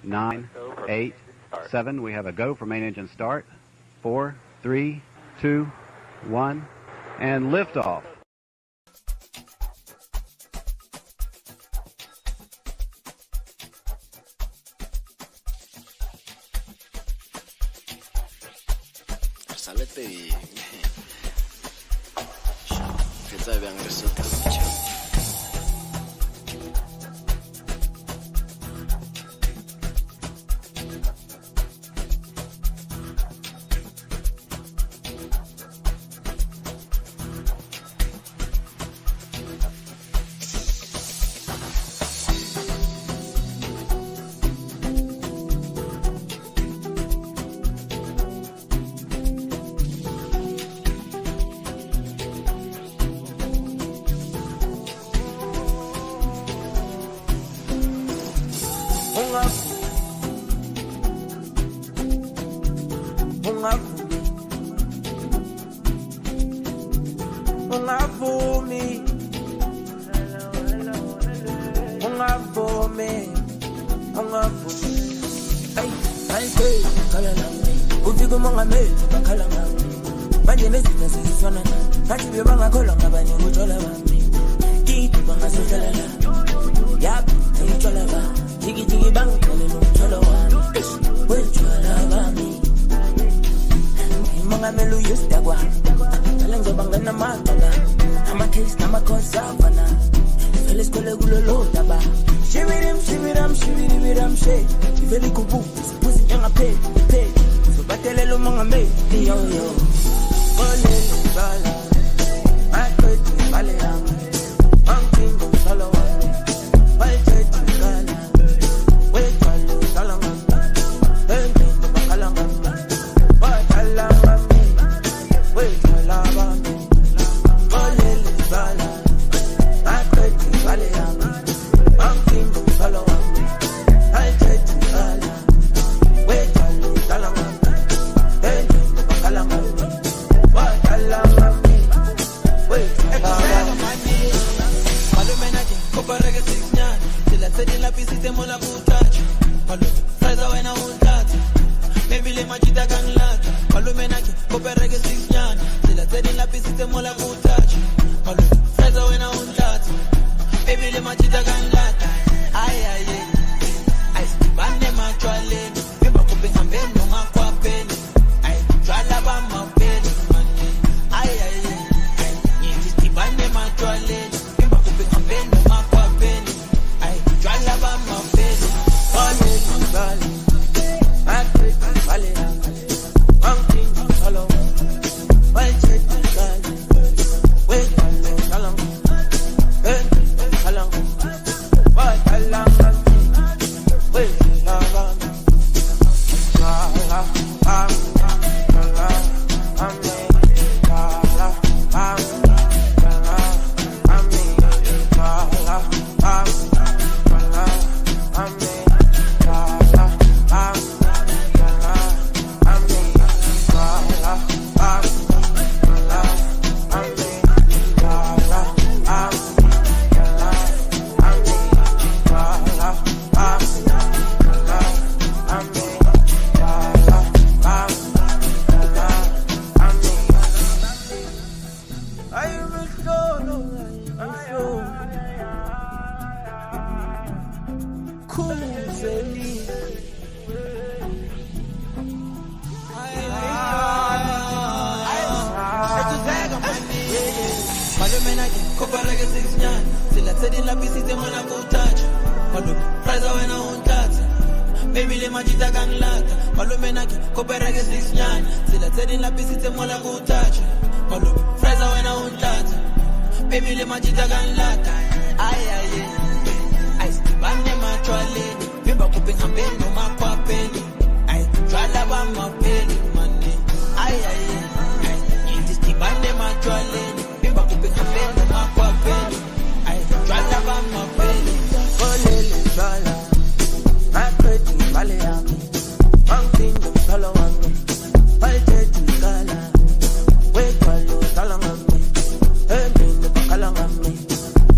9, 8, 7. We have a go for main engine start. 4, 3, 2, 1, and liftoff. Salete bien. Que sabe bien resultado.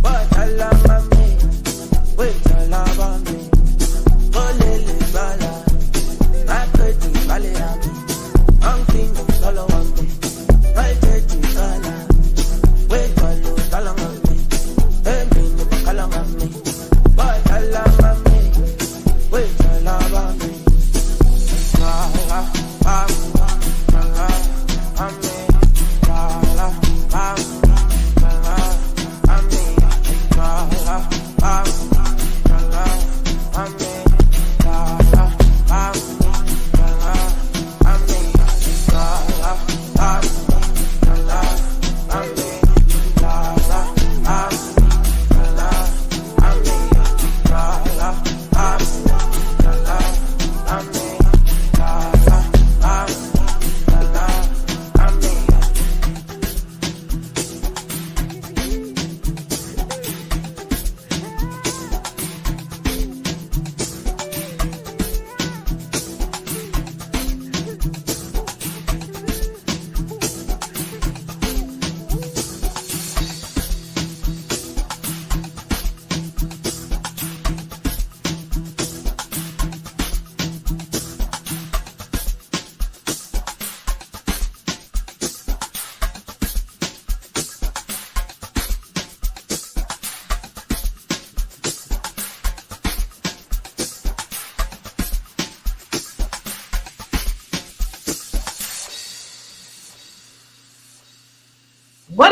But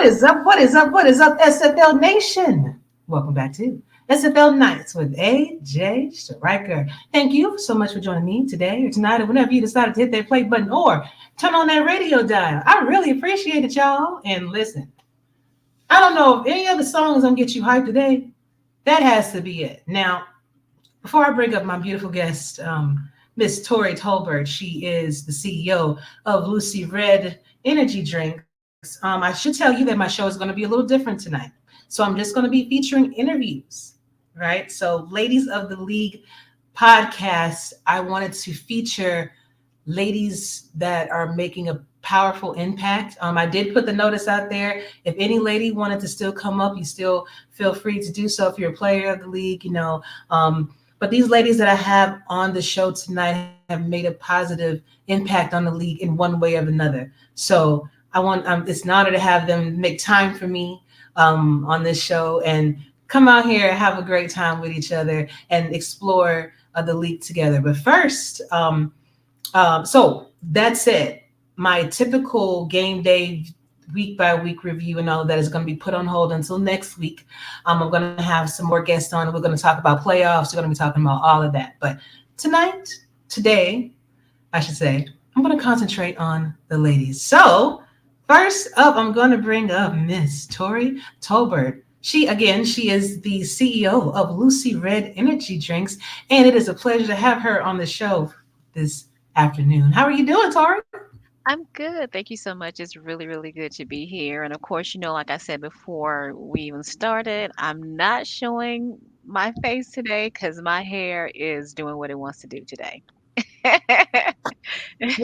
is up? What is up? What is up, SFL Nation? Welcome back to SFL Nights with AJ Striker. Thank you so much for joining me today or tonight or whenever you decided to hit that play button or turn on that radio dial. I really appreciate it, y'all. And listen, I don't know if any other songs gonna get you hyped today. That has to be it. Now, before I bring up my beautiful guest, Miss Tori Tolbert, she is the CEO of Lucy Red Energy Drinks. I should tell you that my show is going to be a little different tonight. So I'm just going to be featuring interviews, right? So, Ladies of the League podcast, I wanted to feature ladies that are making a powerful impact. I did put the notice out there. If any lady wanted to still come up, you still feel free to do so if you're a player of the league, you know. But these ladies that I have on the show tonight have made a positive impact on the league in one way or another. So I want it's an honor to have them make time for me on this show and come out here and have a great time with each other and explore the league together. But first, so that said, my typical game day week by week review and all of that is going to be put on hold until next week. I'm going to have some more guests on and we're going to talk about playoffs. We're going to be talking about all of that. But today, I should say, I'm going to concentrate on the ladies. So first up, I'm going to bring up Miss Tori Tolbert. She is the CEO of Lucy Red Energy Drinks, and it is a pleasure to have her on the show this afternoon. How are you doing, Tori? I'm good. Thank you so much. It's really, really good to be here. And of course, like I said before we even started, I'm not showing my face today because my hair is doing what it wants to do today. When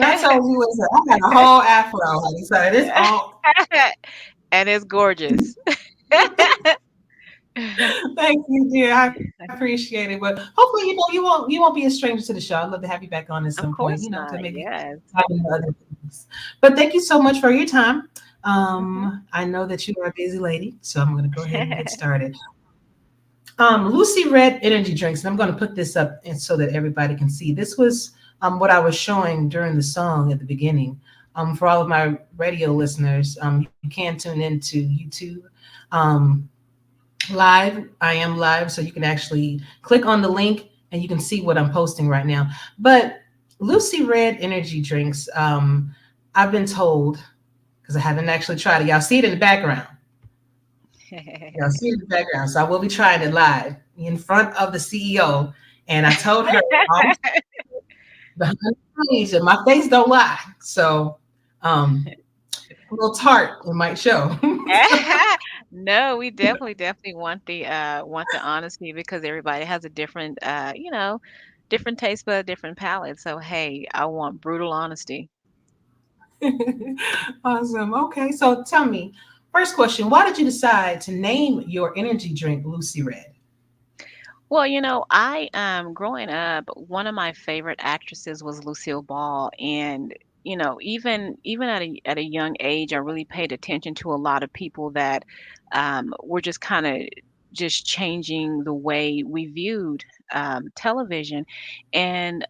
I told you was I had a whole afro, honey. So it is all. And it's gorgeous. Thank you, dear. I appreciate it. But hopefully, you won't be a stranger to the show. I'd love to have you back on at some Of point. To course maybe not. Yes. dive into other things. But thank you so much for your time. Hmm. I know that you are a busy lady, so I'm going to go ahead and get started. Lucy Red Energy Drinks, and I'm going to put this up and so that everybody can see. This was what I was showing during the song at the beginning. For all of my radio listeners, you can tune into YouTube. Um, Live. I am live, so you can actually click on the link and you can see what I'm posting right now. But Lucy Red Energy Drinks, I've been told because I haven't actually tried it. Y'all see it in the background. Y'all see it in the background. So I will be trying it live in front of the CEO. And I told her behind the scenes that my face don't lie. So a little tart it might show. No, we definitely want the honesty because everybody has a different different taste bud, different palate. So hey, I want brutal honesty. Awesome. Okay, so tell me, first question: why did you decide to name your energy drink Lucy Red? Well, I growing up, one of my favorite actresses was Lucille Ball, and even at a young age, I really paid attention to a lot of people that were just kind of just changing the way we viewed television. And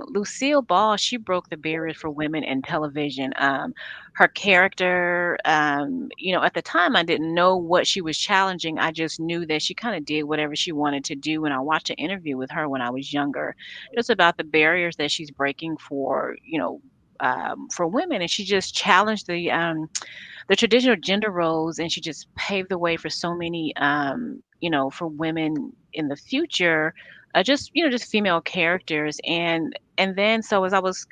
Lucille Ball, she broke the barriers for women in television. Her character, at the time, I didn't know what she was challenging. I just knew that she kind of did whatever she wanted to do. And I watched an interview with her when I was younger, just about the barriers that she's breaking for women, and she just challenged the traditional gender roles, and she just paved the way for so many, for women in the future, just female characters, and then so as I was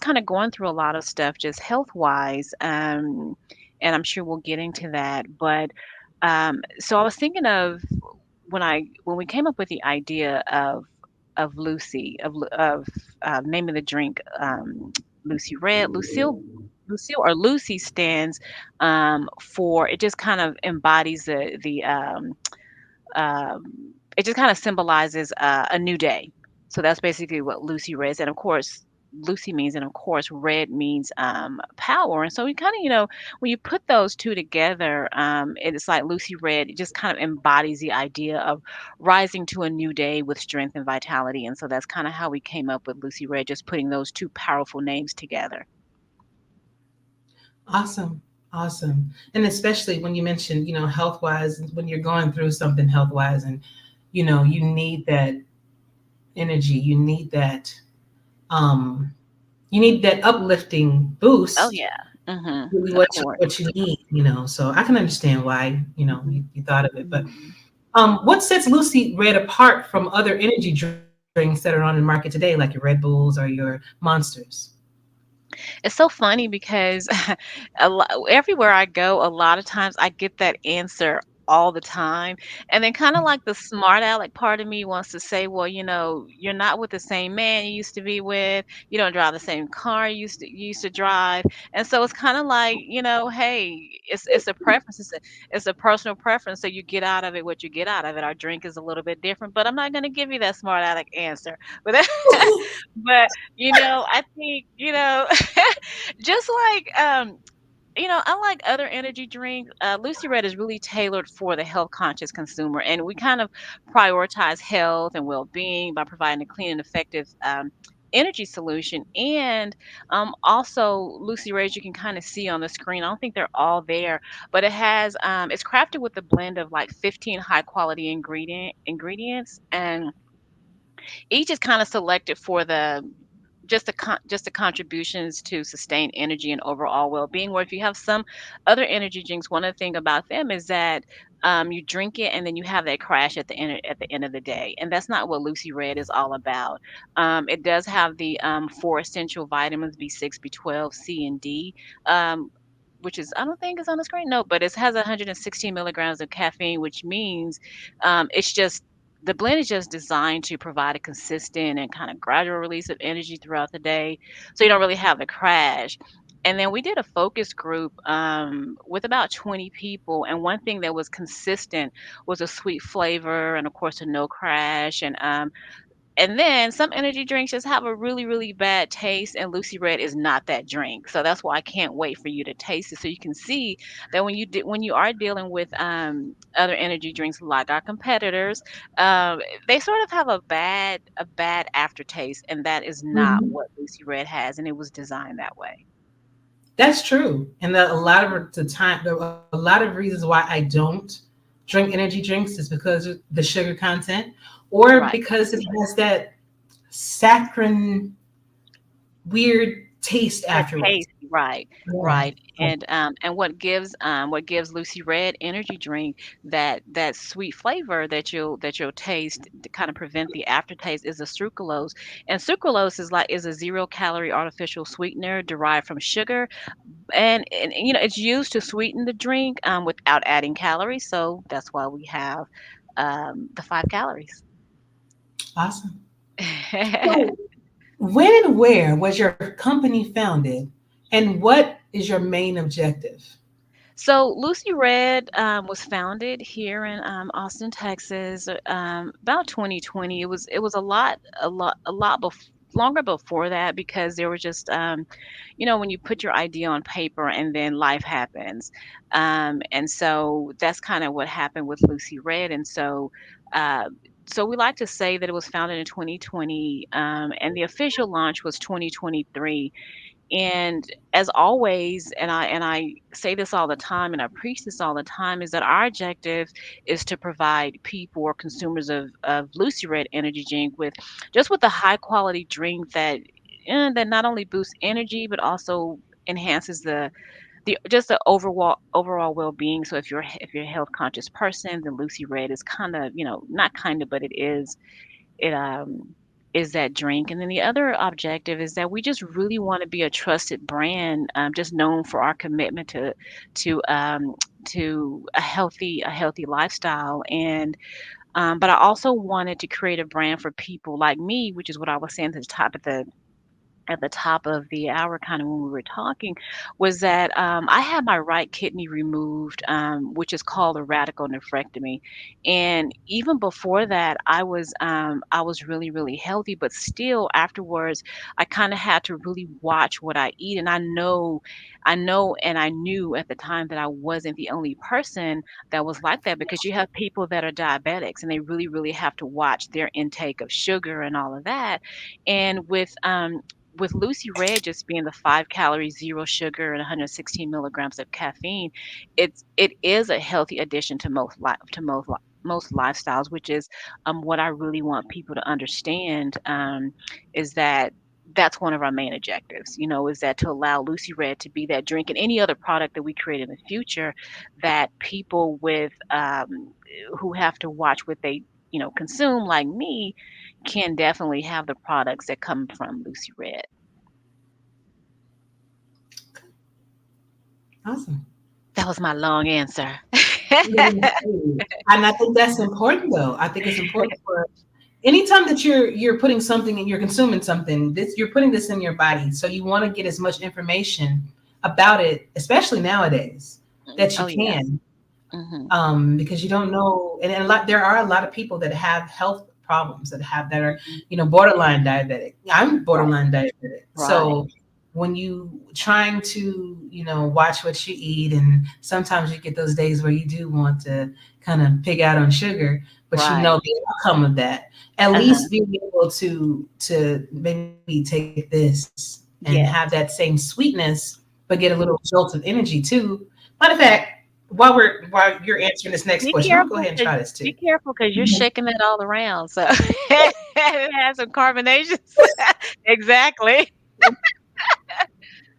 kind of going through a lot of stuff, just health wise, and I'm sure we'll get into that, but so I was thinking of when we came up with the idea of Lucy of naming the drink Lucy Red. Lucille or Lucy stands for, it just kind of embodies it just kind of symbolizes a new day. So that's basically what Lucy Red is. And of course, Lucy means, and of course, red means power. And so we kind of, when you put those two together, it's like Lucy Red, it just kind of embodies the idea of rising to a new day with strength and vitality. And so that's kind of how we came up with Lucy Red, just putting those two powerful names together. Awesome. Awesome. And especially when you mentioned, health wise, when you're going through something health wise and, you need that energy, um, you need that uplifting Oh boost, yeah. Mhm. really Of what course. you need. So I can understand why, Mhm. you thought of it. But Mhm. what sets Lucy Red apart from other energy drinks that are on the market today, like your Red Bulls or your Monsters? It's so funny because everywhere I go, a lot of times I get that answer all the time. And then kind of like the smart aleck part of me wants to say, well, you're not with the same man you used to be with. You don't drive the same car you used to drive. And so it's kind of like, hey, it's a preference. It's a personal preference. So you get out of it what you get out of it. Our drink is a little bit different, but I'm not going to give you that smart aleck answer. But but I think, just like unlike other energy drinks, Lucy Red is really tailored for the health conscious consumer, and we kind of prioritize health and well being by providing a clean and effective energy solution. And also, Lucy Red, you can kind of see on the screen. I don't think they're all there, but it's crafted with a blend of like 15 high quality ingredients, and each is kind of selected for just the contributions to sustain energy and overall well-being. Where if you have some other energy drinks, one of the thing about them is that you drink it and then you have that crash at the end of the day, and that's not what Lucy Red is all about. It does have the four essential vitamins: B6, B12, C, and D. Um, which is, I don't think is on the screen. No, but it has 116 milligrams of caffeine, which means it's just the blend is just designed to provide a consistent and kind of gradual release of energy throughout the day, so you don't really have the crash. And then we did a focus group with about 20 people, and one thing that was consistent was a sweet flavor, and of course a no crash. And then some energy drinks just have a really, really bad taste, and Lucy Red is not that drink. So that's why I can't wait for you to taste it, so you can see that when you are dealing with other energy drinks like our competitors, um, they sort of have a bad aftertaste, and that is not Mhm. what Lucy Red has, and it was designed that way. That's true. And a lot of the time, there are a lot of reasons why I don't drink energy drinks is because of the sugar content or Right. because it has that saccharine, weird taste That afterwards. taste, right, Yeah. right, and what gives Lucy Red energy drink that sweet flavor that you'll taste to kind of prevent the aftertaste is a sucralose, and sucralose is a zero calorie artificial sweetener derived from sugar, and it's used to sweeten the drink without adding calories, so that's why we have the 5 calories. Awesome. So, when and where was your company founded, and what is your main objective? So Lucy Red was founded here in Austin, Texas, about 2020. It was longer before that, because there was just when you put your idea on paper and then life happens, and so that's kind of what happened with Lucy Red, and uh, so we like to say that it was founded in 2020, and the official launch was 2023. And as always, and I say this all the time and I preach this all the time, is that our objective is to provide people or consumers of Lucy Red energy drink with a high quality drink that not only boosts energy but also enhances the overall well-being. So if you're a health conscious person, then Lucy Red is kind of, not kind of, but it is that drink. And then the other objective is that we just really want to be a trusted brand, just known for our commitment to to a healthy lifestyle. And but I also wanted to create a brand for people like me, which is what I was saying at the top of the hour, kind of when we were talking, was that I had my right kidney removed, which is called a radical nephrectomy. And even before that, I was really, really healthy, but still afterwards, I kind of had to really watch what I eat. And I know, and I knew at the time that I wasn't the only person that was like that, because you have people that are diabetics and they really, really have to watch their intake of sugar and all of that. And with Lucy Red just being the 5 calories, zero sugar, and 116 milligrams of caffeine, it is a healthy addition to most lifestyles, which is what I really want people to understand, is that that's one of our main objectives, is that to allow Lucy Red to be that drink and any other product that we create in the future, that people who have to watch what they consume, like me, can definitely have the products that come from Lucy Red. Awesome. That was my long answer. And I think that's important, though. I think it's important for anytime that you're putting something and you're consuming something, this you're putting this in your body. So you want to get as much information about it, especially nowadays, that you Oh yeah. can, Mhm. because you don't know. And there are a lot of people that have health problems that are, Mhm. borderline diabetic. I'm Right. borderline diabetic. Right. So when you trying to, watch what you eat, and sometimes you get those days where you do want to kind of pig out on sugar, but you Right. know the outcome of that. At Uh-huh. least being able to maybe take this and have Yes. that same sweetness, but get a little jolt of energy too. Matter of fact, while you're answering this next Be question, I'm gonna go careful, ahead and cause try this too. be careful, cause you're shaking that all around, so it has some carbonations. Exactly.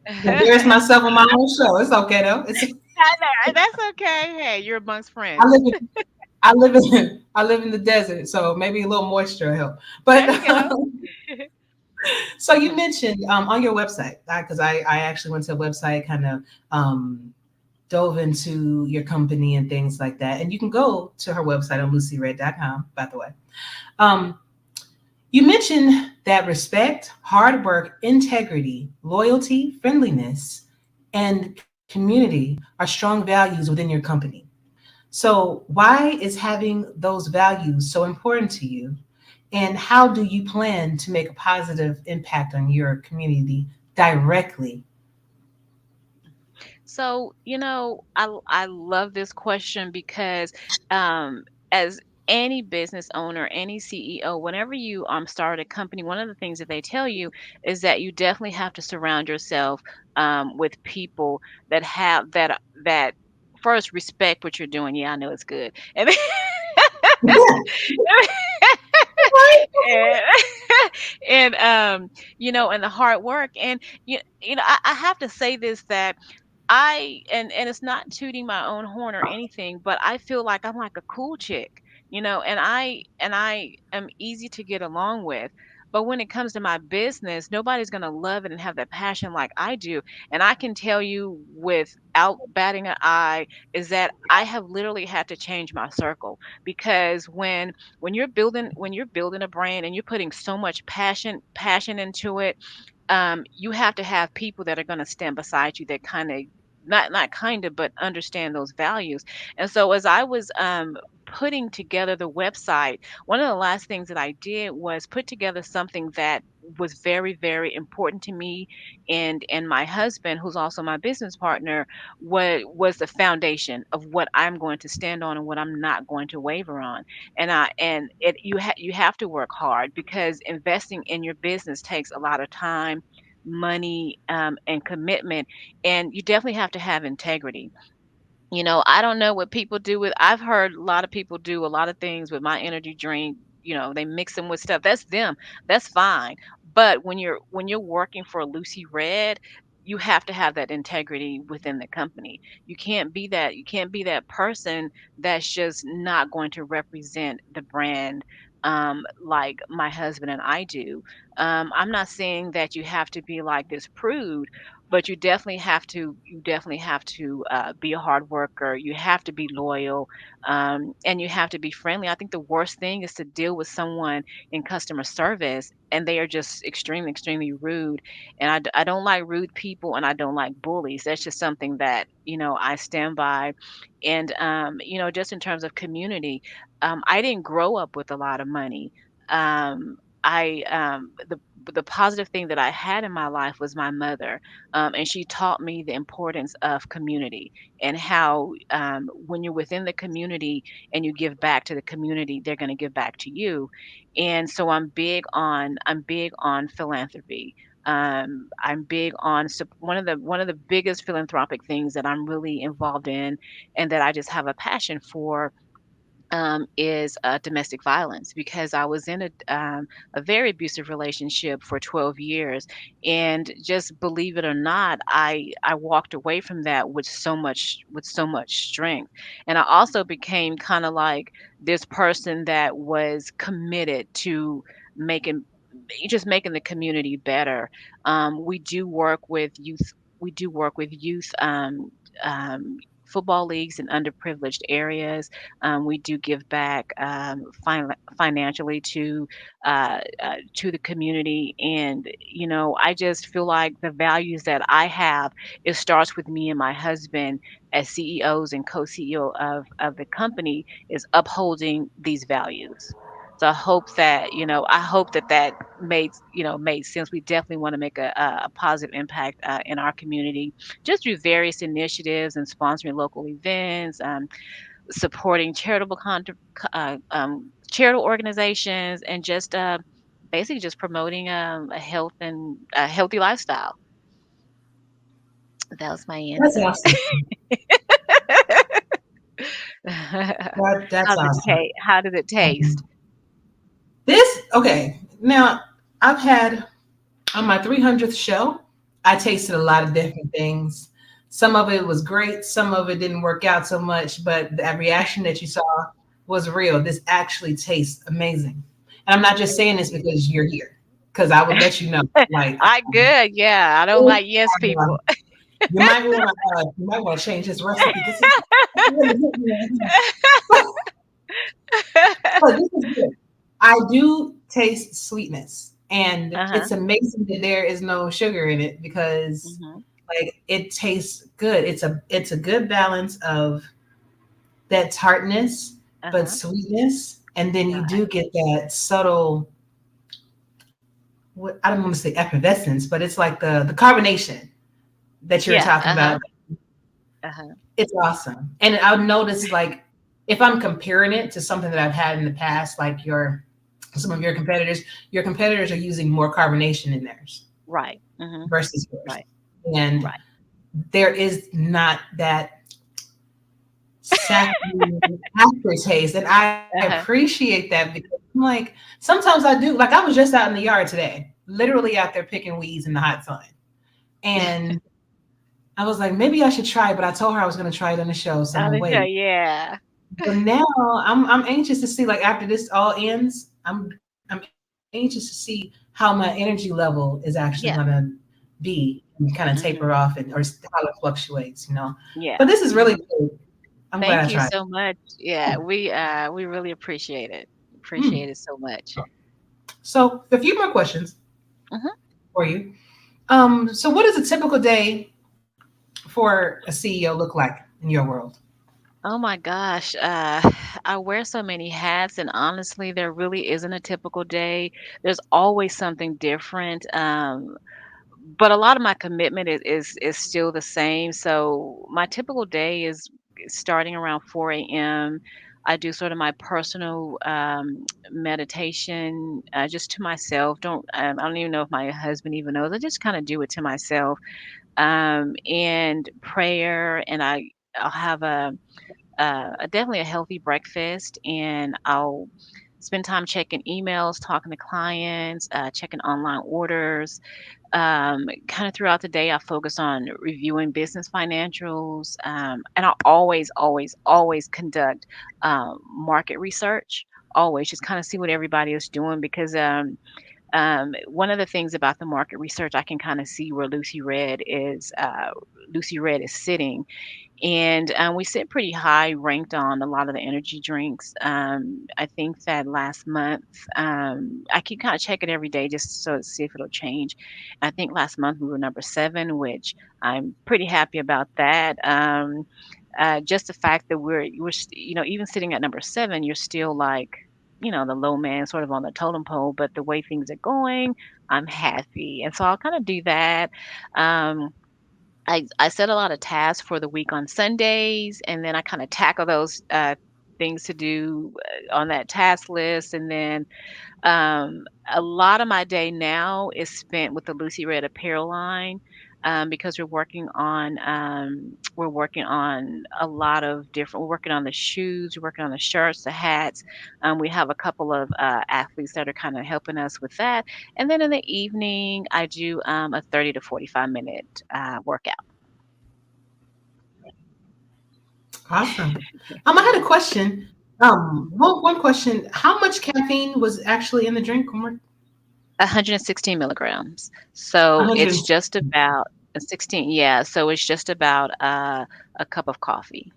Embarrass myself on my own show. It's okay though. It's I know, that's okay. Hey, you're amongst I friends. live in I live in the desert, so maybe a little moisture will help. There But you go. so you Mhm. mentioned on your website, because I actually went to a website, kind of dove into your company and things like that. And you can go to her website on lucyred.com, by the way. Um, you mentioned that respect, hard work, integrity, loyalty, friendliness, and community are strong values within your company. So, why is having those values so important to you? And how do you plan to make a positive impact on your community directly? So, I love this question because, as any business owner, any CEO, whenever you start a company, one of the things that they tell you is that you definitely have to surround yourself with people that first respect what you're doing. Yeah, I know it's good, and and, and the hard work, and I have to say this, that and it's not tooting my own horn or anything, but I feel like I'm like a cool chick, and I am easy to get along with. But when it comes to my business, nobody's going to love it and have that passion like I do. And I can tell you without batting an eye is that I have literally had to change my circle, because when you're building a brand and you're putting so much passion into it, you have to have people that are going to stand beside you, that kind of not kind of, but understand those values. And so as I was putting together the website, one of the last things that I did was put together something that was very, very important to me, and my husband, who's also my business partner, was the foundation of what I'm going to stand on and what I'm not going to waver on. And you have to work hard, because investing in your business takes a lot of time, money, and commitment, and you definitely have to have integrity. I don't know what people do with I've heard a lot of people do a lot of things with my energy drink. They mix them with stuff. That's them. That's fine. But when you're working for Lucy Red, you have to have that integrity within the company. You can't be that person that's just not going to represent the brand, like my husband and I do. I'm not saying that you have to be like this prude, but you definitely have to be a hard worker. You have to be loyal, and you have to be friendly. I think the worst thing is to deal with someone in customer service and they are just extremely, extremely rude. And I don't like rude people, and I don't like bullies. That's just something that I stand by. And just in terms of community, I didn't grow up with a lot of money. The positive thing that I had in my life was my mother, and she taught me the importance of community, and how, when you're within the community and you give back to the community, they're going to give back to you. And so I'm big on philanthropy. I'm big on one of the biggest philanthropic things that I'm really involved in, and that I just have a passion for, is domestic violence, because I was in a very abusive relationship for 12 years. And just believe it or not, I walked away from that with so much strength. And I also became kind of like this person that was committed to making just making the community better. We do work with youth. We do work with youth. Football leagues in underprivileged areas. We do give back, financially to the community, and I just feel like the values that I have, it starts with me and my husband as CEOs and co-CEO of the company, is upholding these values. So I hope that made sense. We definitely want to make a positive impact in our community, just through various initiatives and sponsoring local events, supporting charitable organizations, and just basically just promoting a healthy lifestyle. That was my That's answer. awesome. That's awesome. How does it taste? And okay. Now, I've had on my 300th show, I tasted a lot of different things. Some of it was great, some of it didn't work out so much, but that reaction that you saw was real. This actually tastes amazing. And I'm not just saying this because you're here, because I would let you know. Like, I good, yeah. I don't like yes people. you might want to change this recipe because it's really good. But this is good. I do taste sweetness, and Uh-huh. it's amazing that there is no sugar in it because Mhm. like it tastes good. It's a good balance of that tartness but Uh-huh. sweetness, and then you do Right. get that subtle, what I don't want to say effervescence, but it's like the carbonation that you were Yeah. talking Uh-huh. about. Uh-huh. It's awesome. And I've noticed, like, if I'm comparing it to something that I've had in the past, like some of your competitors are using more carbonation in theirs Right. Mhm. versus yours. Right. And Right. there is not that saccharine aftertaste. And I Uh-huh. appreciate that because I'm like, sometimes I do. Like, I was just out in the yard today, literally out there picking weeds in the hot sun. And I was like, maybe I should try it, but I told her I was going to try it on the show. So I'm going to Alicia, wait. yeah. But now I'm anxious to see, like, after this all ends, I'm anxious to see how my energy level is actually Yeah. gonna be and kind of taper Mhm. off, and or how it fluctuates. Yeah. But this is really Mhm. cool. I'm glad Thank I you tried. so much. Yeah, we really appreciate it. Hmm. Appreciate it so much. So a few more questions Mhm. for you. So what does a typical day for a CEO look like in your world? Oh my gosh. I wear so many hats, and honestly, there really isn't a typical day. There's always something different. But a lot of my commitment is still the same. So my typical day is starting around 4 a.m. I do sort of my personal meditation, just to myself. I don't even know if my husband even knows. I just kind of do it to myself, and prayer, and I'll have definitely a healthy breakfast, and I'll spend time checking emails, talking to clients, checking online orders. Kind of throughout the day, I focus on reviewing business financials, and I always conduct market research. Always just kind of see what everybody is doing, because one of the things about the market research, I can kind of see where Lucy Red is sitting, and we sit pretty high ranked on a lot of the energy drinks. I think that last month, I keep kind of checking every day just so to see if it'll change. I think last month we were number 7, which I'm pretty happy about that. Just the fact that even sitting at number 7, you're still like, the low man sort of on the totem pole, but the way things are going, I'm happy. And so I'll kind of do that. Um, I set a lot of tasks for the week on Sundays, and then I kind of tackle those. things to do on that task list, and then a lot of my day now is spent with the Lucy Red apparel line, because we're working on a lot of different. We're working on the shoes, we're working on the shirts, the hats. We have a couple of athletes that are kind of helping us with that, and then in the evening I do a 30 to 45 minute workout. Awesome. I had a question. One question. How much caffeine was actually in the drink? 116 milligrams. So it's 100. just about 16. Yeah. So it's just about a cup of coffee.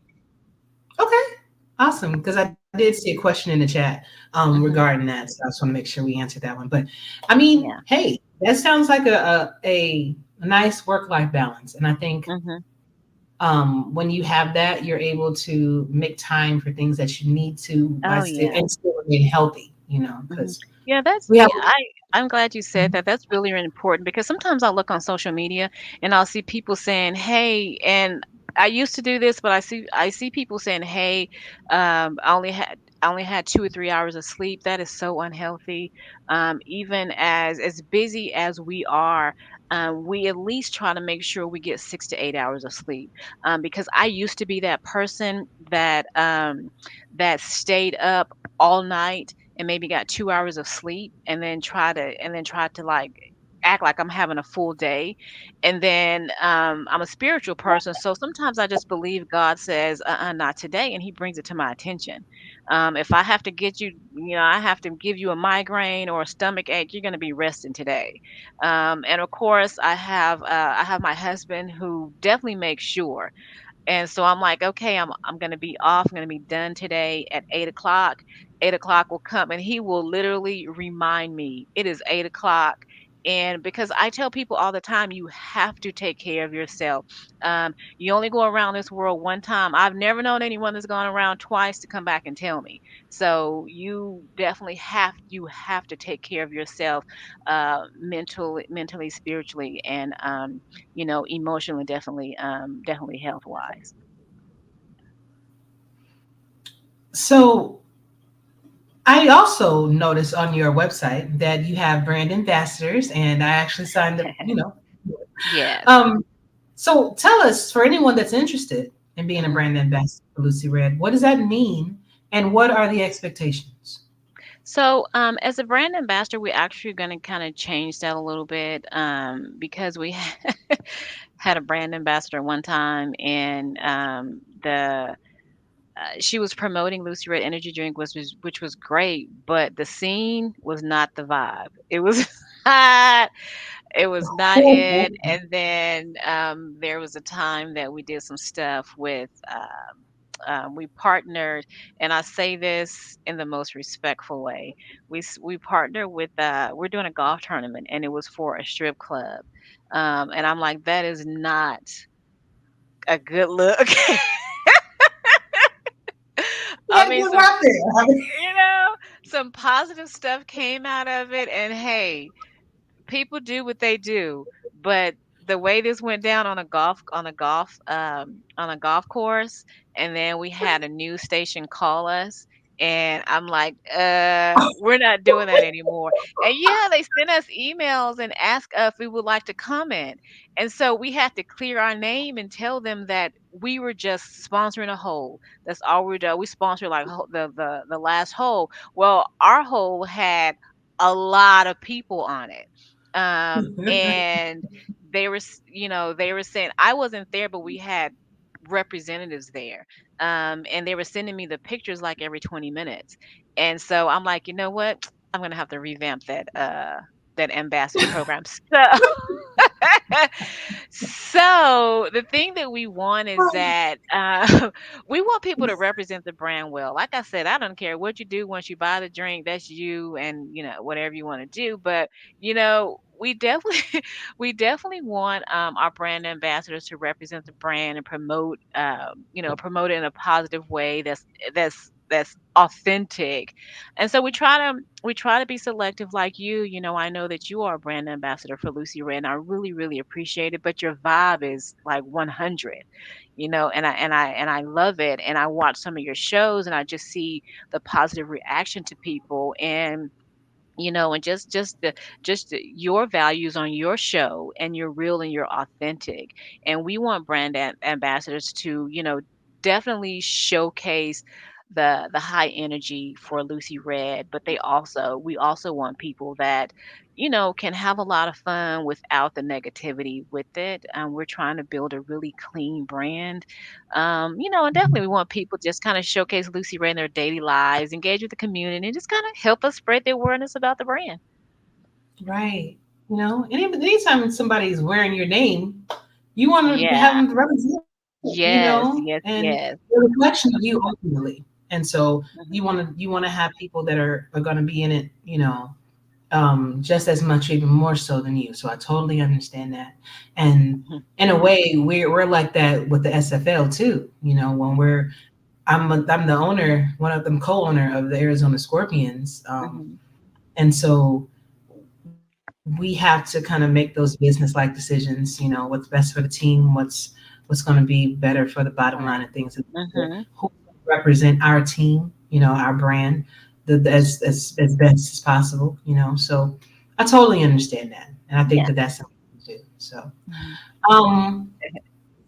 Okay. Awesome. Because I did see a question in the chat Hmm. regarding that. So I just want to make sure we answered that one. But I mean, Yeah. hey, that sounds like a nice work-life balance. And I think Hmm. when you have that, you're able to make time for things that you need to Oh, yeah. and still remain healthy, Hmm. because Yeah, that's we have. yeah, I'm glad you said that. That's really, really important because sometimes I'll look on social media and I'll see people saying, "Hey," and I used to do this, but I see people saying, "Hey, I only had 2 or 3 hours of sleep." That is so unhealthy. Even as busy as we are, we at least try to make sure we get 6 to 8 hours of sleep. Because I used to be that person that stayed up all night and maybe got 2 hours of sleep and then try to like act like I'm having a full day. And then I'm a spiritual person, so sometimes I just believe God says, not today, and he brings it to my attention. If I have to I have to give you a migraine or a stomach ache, you're going to be resting today. And of course, I have my husband who definitely makes sure, and so I'm like, okay, I'm gonna be off. I'm gonna be done today at 8 o'clock. 8 o'clock will come, and he will literally remind me it is 8 o'clock. And because I tell people all the time, you have to take care of yourself. You only go around this world one time. I've never known anyone that's gone around twice to come back and tell me. So you have to take care of yourself, mentally, spiritually, and emotionally, definitely health wise. So I also noticed on your website that you have brand ambassadors, and I actually signed up. Yes. Um, so tell us, for anyone that's interested in being a Hmm. brand ambassador for Lucy Red, what does that mean, and what are the expectations? So, as a brand ambassador, we're actually going to kind of change that a little bit, because we had a brand ambassador one time, and the she was promoting Lucy Red energy drink, which was great, but the scene was not the vibe. It was not. It was not it. And then there was a time that we did some stuff with. We partnered, and I say this in the most respectful way. We partnered with. We're doing a golf tournament, and it was for a strip club. And I'm like, that is not a good look. Yeah, I mean, get right there. you know, some positive stuff came out of it, and hey, people do what they do, but the way this went down on a golf course, and then we had a news station call us, and I'm like, we're not doing that anymore. And yeah, they sent us emails and asked us if we would like to comment. And so we had to clear our name and tell them that we were just sponsoring a hole. That's all we do. We sponsor like the last hole. Well, our hole had a lot of people on it, and they were saying I wasn't there, but we had representatives there, and they were sending me the pictures like every 20 minutes. And so I'm like, you know what, I'm gonna have to revamp that ambassador program. So the thing that we want is that we want people to represent the brand well. Like I said, I don't care what you do once you buy the drink, that's you, and whatever you want to do. But we definitely we definitely want our brand ambassadors to represent the brand and promote it in a positive way. That's that's authentic. And so we try to be selective like you. I know that you are a brand ambassador for Lucy Red, and I really, really appreciate it. But your vibe is like 100, and I love it. And I watch some of your shows, and I just see the positive reaction to people, and your values on your show, and you're real and you're authentic. And we want brand ambassadors to definitely showcase the high energy for Lucy Red, but we also want people that can have a lot of fun without the negativity with it. We're trying to build a really clean brand. And definitely we want people just kind of showcase Lucy Ray in their daily lives, engage with the community, and just kind of help us spread the awareness about the brand. Right. Anytime somebody's wearing your name, you want to have Yeah. them represent, Yes, yes, and yes. the reflection of you ultimately. And so you Mhm, want to you want to have people that are going to be in it, just as much, even more so than you. So I totally understand that. And mhm, in a way, we're like that with the SFL too. When I'm the owner, one of them co-owner of the Arizona Scorpions, mhm, and so we have to kind of make those business-like decisions. What's best for the team, what's going to be better for the bottom line right. and things. Mhm. Who represent our team, our brand, as best as possible. So I totally understand that, and I think Yeah. that that's important too. So, Mhm. um,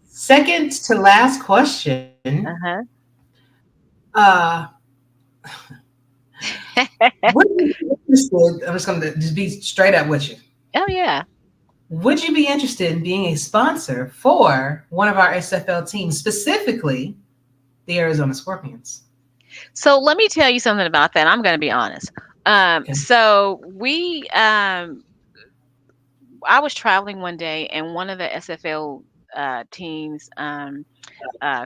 second to last question. Uh-huh. Uh, would you be interested? I'm just going to just be straight up with you. Oh yeah. Would you be interested in being a sponsor for one of our SFL teams, specifically the Arizona Scorpions? So let me tell you something about that. I'm going to be honest. Okay. So I was traveling one day, and one of the SFL teams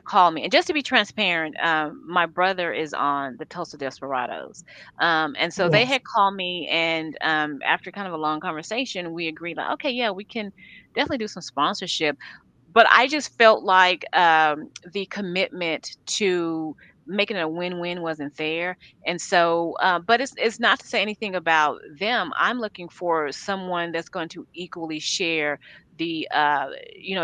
called me. And just to be transparent, my brother is on the Tulsa Desperados. And so they Yes. had called me, and after kind of a long conversation, we agreed, like, okay, yeah, we can definitely do some sponsorship. But I just felt like the commitment to making it a win-win wasn't there. And so, but it's not to say anything about them. I'm looking for someone that's going to equally share the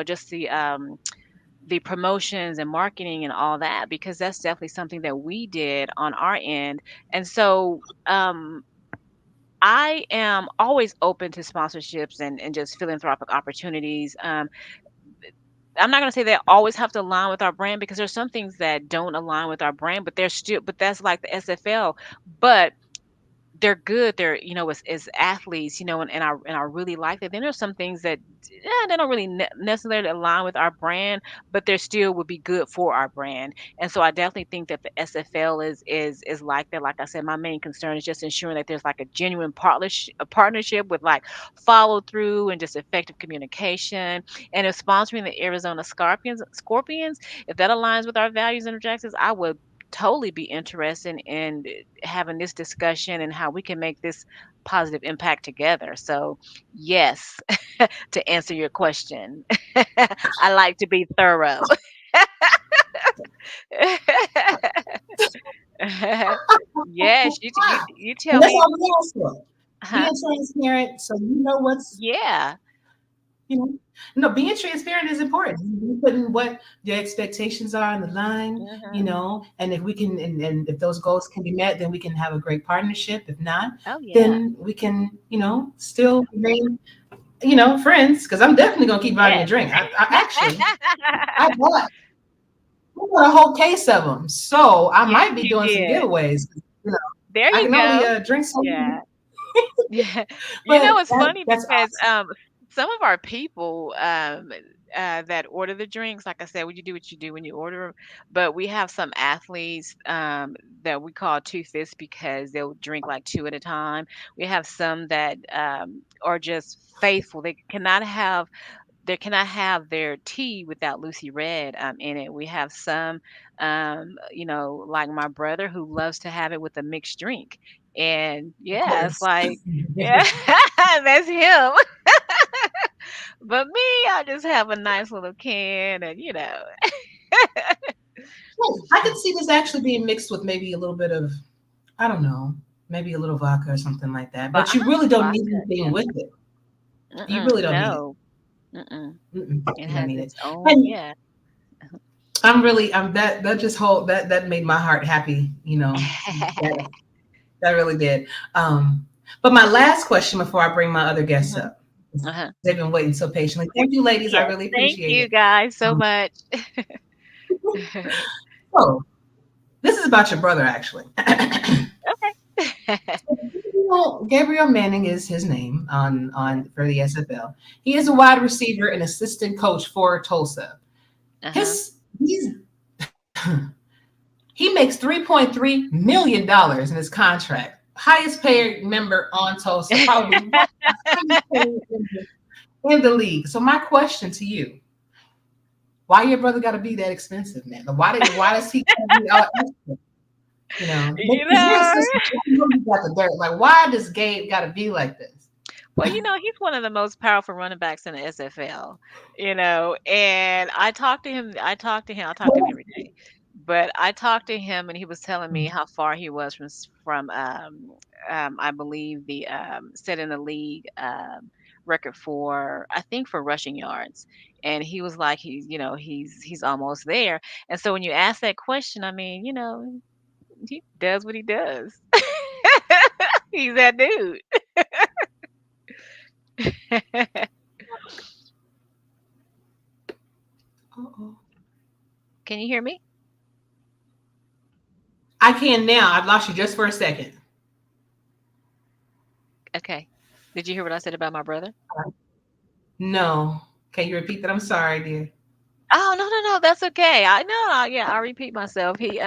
just the promotions and marketing and all that, because that's definitely something that we did on our end. And so I am always open to sponsorships and just philanthropic opportunities. I'm not going to say they always have to align with our brand, because there's some things that don't align with our brand, but that's like the SFL. But they're good. They're, as athletes, and I really like that. Then there's some things that, yeah, they don't really necessarily align with our brand, but they still would be good for our brand. And so I definitely think that the SFL is like that. Like I said, my main concern is just ensuring that there's like a genuine partnership with like follow through and just effective communication. And if sponsoring the Arizona Scorpions, if that aligns with our values and objectives, I would totally be interested in having this discussion and how we can make this positive impact together. So, yes, to answer your question, I like to be thorough. Yes, you And tell that's me, all we ask for. huh? Being transparent, so you know what's Yeah. you know. No, being transparent is important. You putting what your expectations are on the line, Hmm. and if we can, and if those goals can be met, then we can have a great partnership. If not, Oh yeah. then we can, still remain, friends. Because I'm definitely gonna keep buying you a Yes. drink. I actually, I bought, I bought a whole case of them, so I Yes, might be you doing some did. giveaways. You know, There I you can only go. drink so many, Yeah. Yeah. but It's funny that's because awesome. some of our people that order the drinks, like I said, when you do what you do when you order 'em, but we have some athletes that we call two fists because they'll drink like two at a time. We have some that are just faithful. They cannot have their tea without Lucy Red in it. We have some, like my brother, who loves to have it with a mixed drink. And Of yeah, it's course. like, yeah, that's him. But me, I just have a nice little can, and. I could see this actually being mixed with maybe a little bit of, I don't know, maybe a little vodka or something like that. But you really don't need Vodka, anything yeah. with it. You really don't need it. No. Mm-mm. It You don't has need it. its own, And yeah. I'm that just whole that made my heart happy. That, that really did. But my last question before I bring my other guests Mhm. up, Uh-huh. they've been waiting so patiently. Thank you, ladies. I Yes. really Thank appreciate you it. guys so Um, much. so this is about your brother, actually. Okay. Gabriel Manning is his name on for the SFL. He is a wide receiver and assistant coach for Tulsa. Uh-huh. He's he makes $3.3 million in his contract. Highest paid member on Tulsa, probably one of the highest paid members in the league. So my question to you: why your brother got to be that expensive, man? Why does he got to be all extra? You Because you're a know, sister, you know you got the dirt. Like, why does Gabe got to be like this? well, he's one of the most powerful running backs in the SFL, and I talk to him every day. But I talked to him and he was telling me how far he was from I believe the set in the league record for I think for rushing yards. And he was like he's almost there. And so when you ask that question, I mean, he does what he does. He's that dude. Uh-oh. Can you hear me? I can now. I've lost you just for a second. Okay. Did you hear what I said about my brother? No. Can you repeat that? I'm sorry, dear. Oh, no, no, no, that's okay. I know. Yeah, I repeat myself. He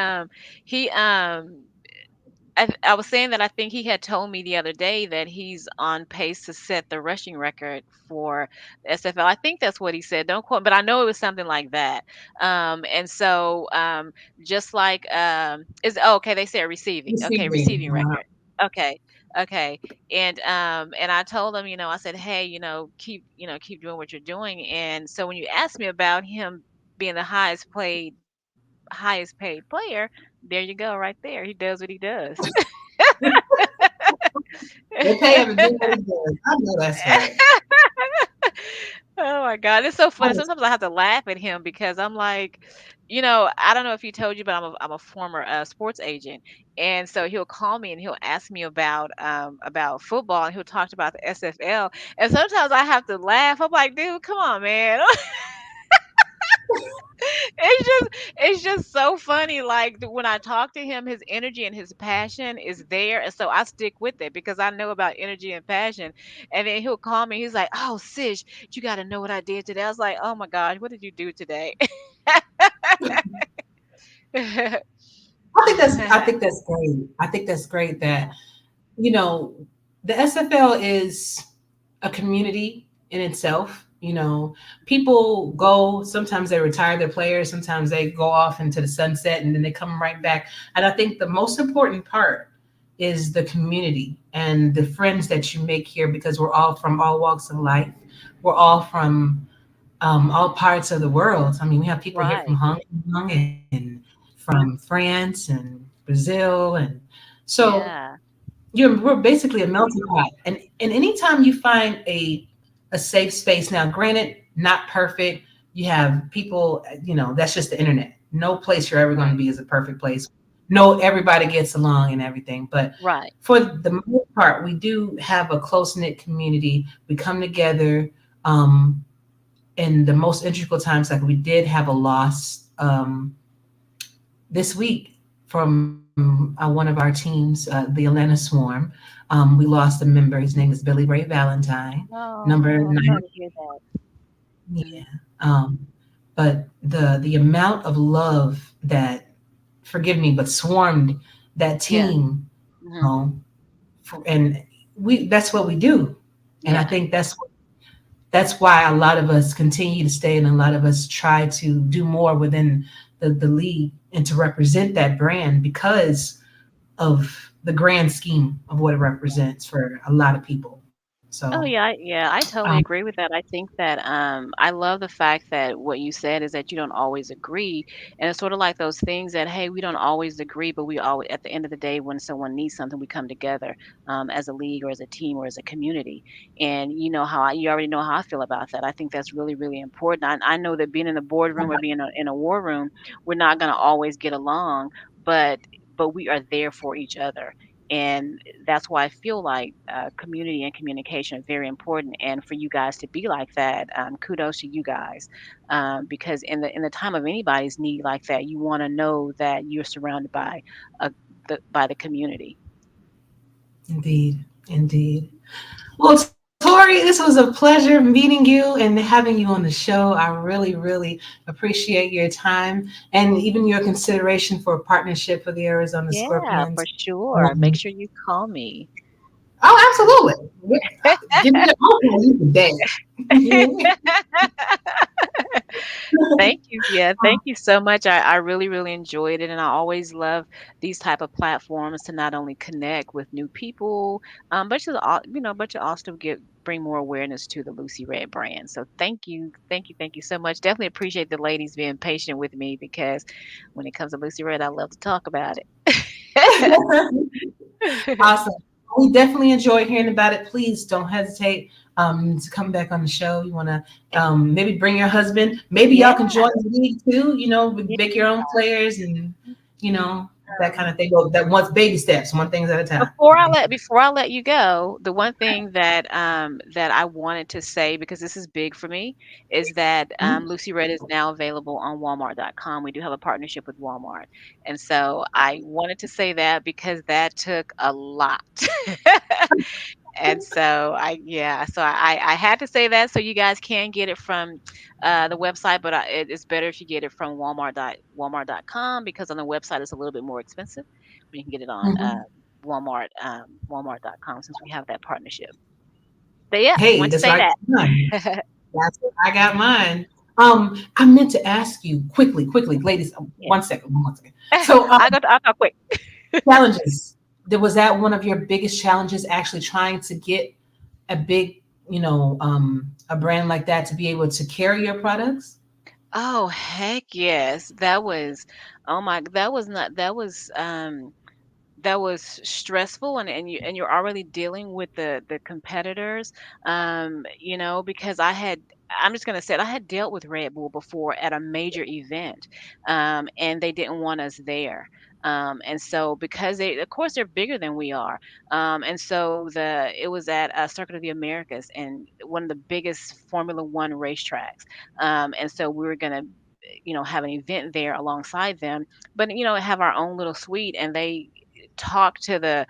I was saying that I think he had told me the other day that he's on pace to set the rushing record for SFL. I think that's what he said. Don't quote, but I know it was something like that. And so just like is okay, they said receiving. Okay, Receiving. receiving record. Okay. Okay. And I told him, I said, "Hey, keep doing what you're doing." And so when you asked me about him being the highest paid player, there you go right there. He does what he does. They pay him to do what he does. I know that's right. Oh my God, it's so funny. Honest. Sometimes I have to laugh at him because I'm like, I don't know if he told you, but I'm a former sports agent, and so he'll call me and he'll ask me about football, and he'll talk about the SFL, and sometimes I have to laugh. I'm like, dude, come on, man. It's just so funny. Like when I talk to him, his energy and his passion is there, and so I stick with it because I know about energy and passion. And then he'll call me. He's like, "Oh, Sis, you got to know what I did today." I was like, "Oh my gosh, what did you do today?" I think that's great. I think that's great that you know the SFL is a community in itself. People go, sometimes they retire their players, sometimes they go off into the sunset and then they come right back. And I think the most important part is the community and the friends that you make here because we're all from all walks of life. We're all from all parts of the world. I mean, we have people here from Right. Hong Kong and from France and Brazil. And so Yeah. we're basically a melting pot. And anytime you find a safe space, now granted, not perfect. You have people, that's just the internet. No place you're ever going to Right. be is a perfect place. No, everybody gets along and everything. But Right. for the most part, we do have a close-knit community. We come together in the most integral times. Like we did have a loss this week from one of our teams, the Atlanta Swarm. We lost a member. His name is Billy Ray Valentine, number Oh, I'm nine. sorry to hear that. Yeah. Um, but the amount of love that, forgive me, but swarmed that Yeah. team, you Hmm. know, and that's what we do. And I Yeah. think that's why a lot of us continue to stay and a lot of us try to do more within the league and to represent that brand because of the grand scheme of what it represents for a lot of people. Oh So, yeah, I totally um, agree with that. I think that I love the fact that what you said is that you don't always agree. And it's sort of like those things that, hey, we don't always agree, but we always at the end of the day when someone needs something, we come together as a league or as a team or as a community. And you know how you already know how I feel about that. I think that's really, really important. I know that being in the boardroom or being in a war room, we're not gonna always get along, but we are there for each other. And that's why I feel like community and communication are very important. And for you guys to be like that, kudos to you guys, because in the time of anybody's need like that, you want to know that you're surrounded by a, by the community. indeed, indeed. Well, Tori, this was a pleasure meeting you and having you on the show. I really, really appreciate your time and even your consideration for a partnership for the Arizona Yeah, for Scorpions. sure. Make Um, sure you call me. oh, absolutely. Give me your uncle, you can dance. Thank you. Yeah, thank you so much. I really, really enjoyed it, and I always love these type of platforms to not only connect with new people, but to also get bring more awareness to the Lucy Red brand. So thank you so much. Definitely appreciate the ladies being patient with me because when it comes to Lucy Red, I love to talk about it. Awesome. We definitely enjoyed hearing about it. Please don't hesitate to come back on the show. You want to maybe bring your husband. Maybe Yeah, y'all can join the league too. yeah. Make your own players and you know that kind of thing. Well, that wants baby steps, one things at a time. Before I let you go, the one thing that I wanted to say because this is big for me is that Mhm. Lucy Red is now available on Walmart.com. We do have a partnership with Walmart, and so I wanted to say that because that took a lot. And so I had to say that so you guys can get it from the website, but it's better if you get it from Walmart.com because on the website it's a little bit more expensive. But you can get it on Mhm. Walmart.com since we have that partnership. But yeah, Hey, want to that's say right. that. That's what I got mine. I meant to ask you quickly, ladies. Yeah, 1 second, 1 second. So, I'll talk quick. challenges. Was that one of your biggest challenges? Actually, trying to get a big, a brand like that to be able to carry your products. Oh heck yes, that was oh my that was not that was stressful and you're already dealing with the competitors because I'm just going to say it, I had dealt with Red Bull before at a major event and they didn't want us there and so because they of course they're bigger than we are and so the it was at Circuit of the Americas and one of the biggest Formula One racetracks and so we were going to have an event there alongside them but have our own little suite and they talked to the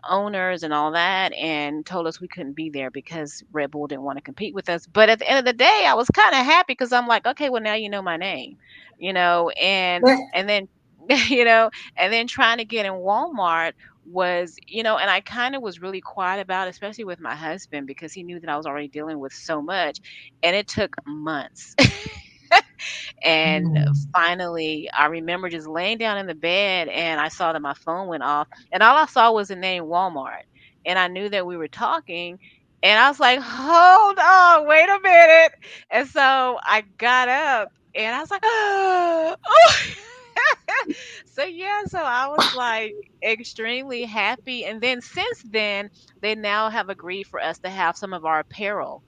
owners and all that and told us we couldn't be there because Red Bull didn't want to compete with us. But at the end of the day, I was kind of happy because I'm like, okay, well now you know my name, and then you know, and then trying to get in Walmart was, and I kind of was really quiet about it, especially with my husband because he knew that I was already dealing with so much and it took months. And Mm. finally, I remember just laying down in the bed and I saw that my phone went off and all I saw was the name Walmart. And I knew that we were talking and I was like, hold on, wait a minute. And so I got up and I was like, oh. So yeah, so I was like extremely happy. And then since then, they now have agreed for us to have some of our apparel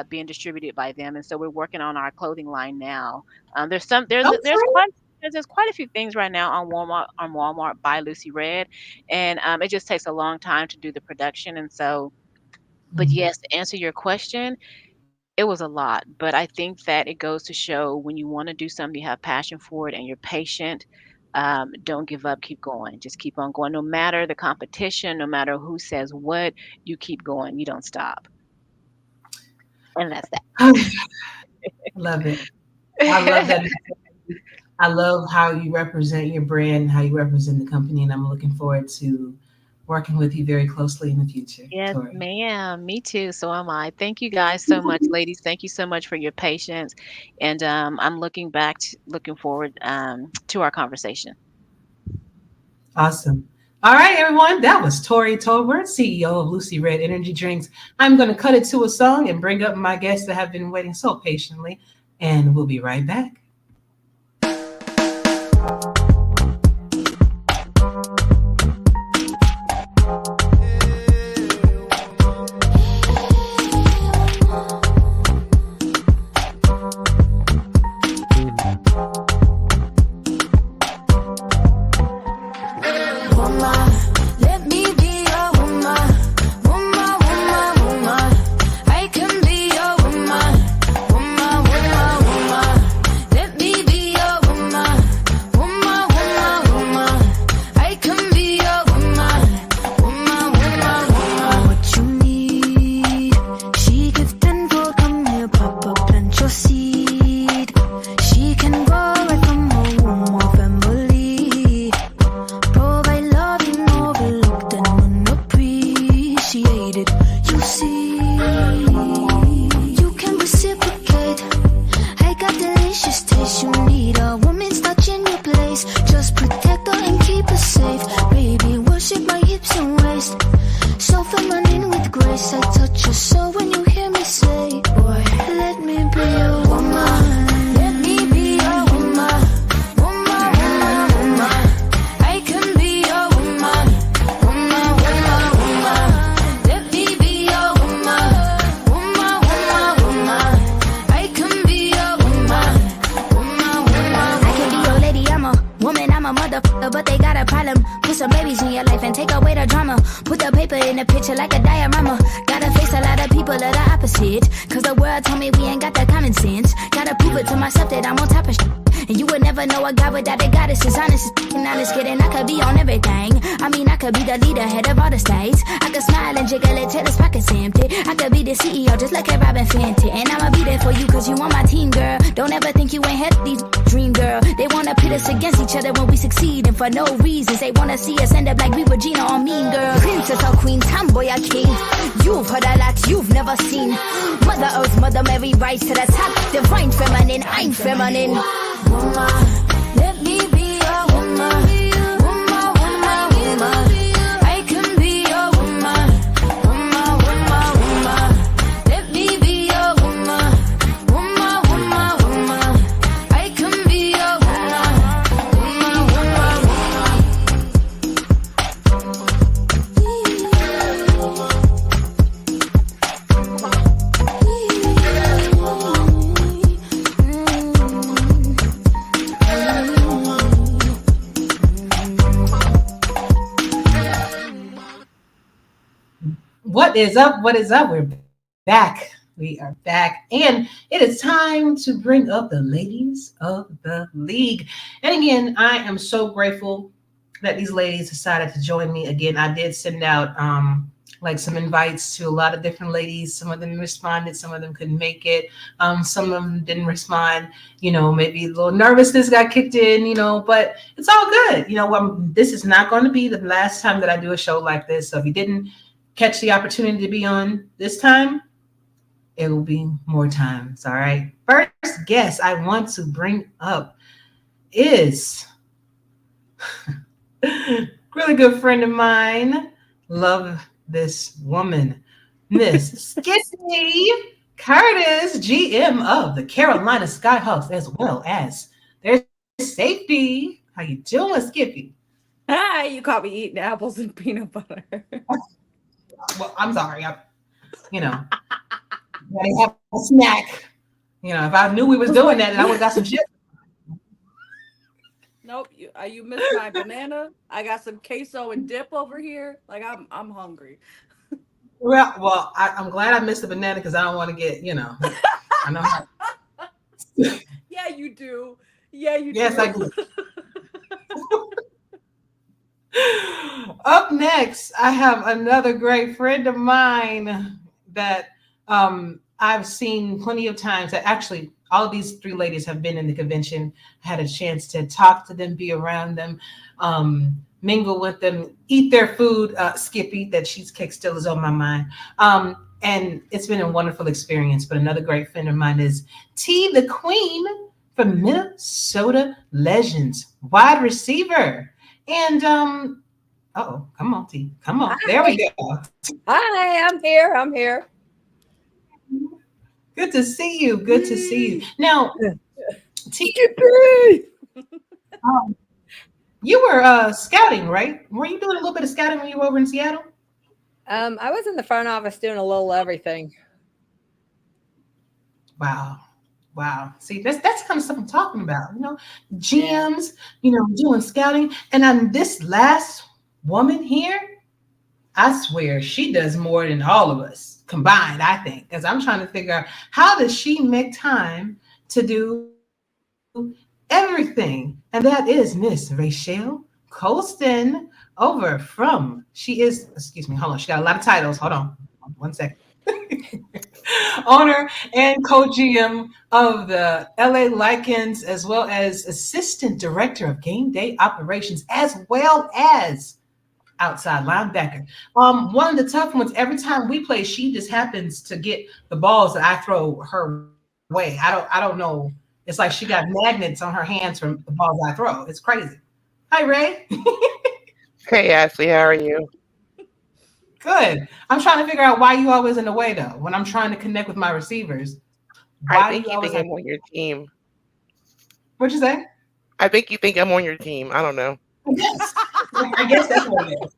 being distributed by them. And so we're working on our clothing line now. There's some Okay. there's quite a few things right now on Walmart by Lucy Red, and it just takes a long time to do the production. And so, but Mm. yes, to answer your question, it was a lot. But I think that it goes to show when you want to do something, you have passion for it, and you're patient. Don't give up. Keep going. Just keep on going. No matter the competition, no matter who says what, you keep going. You don't stop. And that's I love it. I love that. that. I love how you represent your brand, how you represent the company, and I'm looking forward to working with you very closely in the future, Yes, Tori. ma'am. Me too. So am I. Thank you guys so much, ladies. Thank you so much for your patience. And I'm looking forward to our conversation. Awesome. All right, everyone. That was Tori Tolbert, CEO of Lucy Red Energy Drinks. I'm going to cut it to a song and bring up my guests that have been waiting so patiently, and we'll be right back. For no reasons, they wanna see us end up like we were Gina or Mean Girl. Princess or queen, tomboy or king. You've heard a lot you've never seen. Mother Earth, Mother Mary, rise to the top. Divine feminine, I'm feminine. Woman, let me be a woman. Woman, woman, woman. I can be a woman. Woman, woman, woman. Let me be a woman. Woman, woman, woman. I can be a woman. Woman, woman, What is up? What is up? We're back. We are back. And it is time to bring up the ladies of the league. And again, I am so grateful that these ladies decided to join me again. I did send out like some invites to a lot of different ladies. Some of them responded, some of them couldn't make it. Some of them didn't respond. You know, maybe a little nervousness got kicked in, you know, but it's all good. You know, this is not going to be the last time that I do a show like this. So if you didn't catch the opportunity to be on this time, it will be more times. All right. First guest I want to bring up is really good friend of mine. Love this woman, Miss Skippy Curtis, GM of the Carolina Skyhawks, as well as their safety. How you doing, Skippy? Hi, you caught me eating apples and peanut butter. Well, I'm sorry. Gotta have a snack. You know, if I knew we was doing that, then I would have got some shit. Nope, you missed my banana. I got some queso and dip over here. Like I'm hungry. Well, I'm glad I missed the banana because I don't want to get, I know how. Yeah, you do. Yeah, you Yes, do. I do. Up next, I have another great friend of mine that I've seen plenty of times. That actually, all of these three ladies have been in the convention. I had a chance to talk to them, be around them, mingle with them, eat their food. Skippy, that cheesecake still is on my mind. And it's been a wonderful experience. But another great friend of mine is T, the Queen from Minnesota Legends, wide receiver. And Oh, come on, T. Come on. There we go. Hi, I'm here. I'm here. Good to see you. Good to see you. Now, T, Skippy! um, you were scouting, right? Were you doing a little bit of scouting when you were over in Seattle? I was in the front office doing a little everything. Wow. Wow. See, that's kind of stuff I'm talking about. GMs, doing scouting. And on this last woman here, I swear she does more than all of us combined, I think. Because I'm trying to figure out how does she make time to do everything. And that is Miss Rachel Colston she is, excuse me, hold on. She got a lot of titles. Hold on. 1 second. Owner and co-GM of the LA Lycans, as well as assistant director of game day operations, as well as outside linebacker. One of the tough ones, every time we play, she just happens to get the balls that I throw her way. I don't know. It's like she got magnets on her hands from the balls I throw. It's crazy. Hi, Ray. Hey, Ashley, how are you? Good. I'm trying to figure out why you always in the way, though, when I'm trying to connect with my receivers. I think you think I'm on your team. What'd you say? I think you think I'm on your team. I don't know. I guess that's what it is.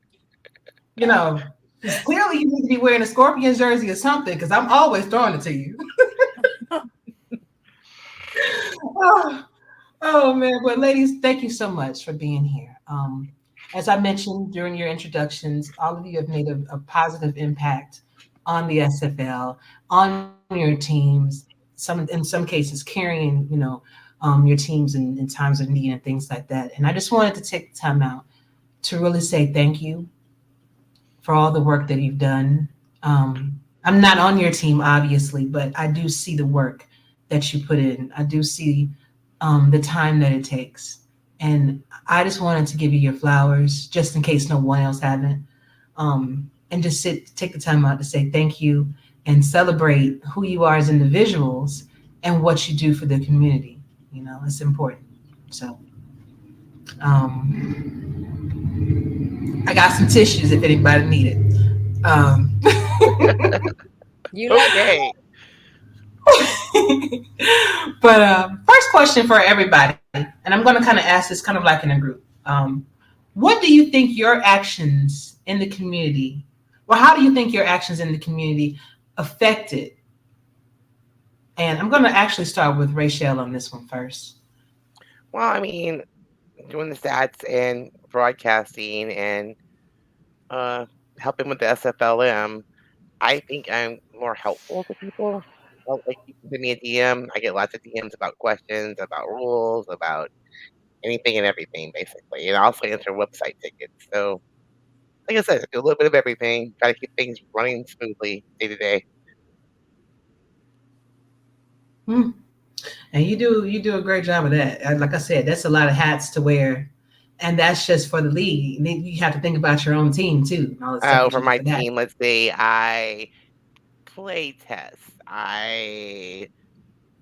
Clearly you need to be wearing a Scorpions jersey or something, because I'm always throwing it to you. oh man, but ladies, thank you so much for being here. As I mentioned during your introductions, all of you have made a positive impact on the SFL, on your teams. In some cases, carrying your teams in times of need and things like that. And I just wanted to take the time out to really say thank you for all the work that you've done. I'm not on your team, obviously, but I do see the work that you put in. I do see the time that it takes. And I just wanted to give you your flowers, just in case no one else haven't. And just take the time out to say thank you and celebrate who you are as individuals and what you do for the community. It's important. So I got some tissues if anybody need it. You like Okay. But first question for everybody, and I'm going to kind of ask this kind of like in a group. What do you think your actions in the community, or how do you think your actions in the community affected? And I'm going to actually start with Rachel on this one first. Well, I mean, doing the stats and broadcasting and helping with the SFLM, I think I'm more helpful to people. Like you can send me a DM. I get lots of DMs about questions, about rules, about anything and everything, basically. And I also answer website tickets. So, like I said, I do a little bit of everything. Try to keep things running smoothly day to day. And you do a great job of that. And like I said, that's a lot of hats to wear, and that's just for the league. And then you have to think about your own team too. And all the stuff For that my you do for team, let's see, I play test. I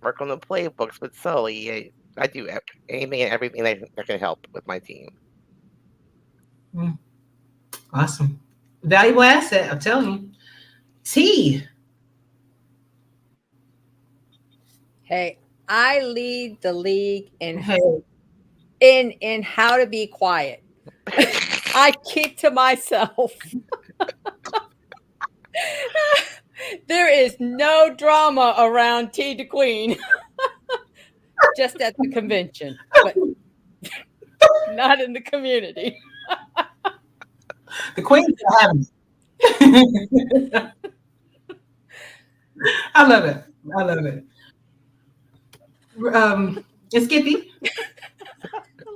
work on the playbooks with Sully. I do anything and everything that can help with my team. Awesome. Valuable asset, I'm telling you. T. Hey, I lead the league in Hey. in how to be quiet. I keep to myself. There is no drama around T the Queen. Just at the convention, but not in the community. The Queen's having it. I love it. I love it. Skippy.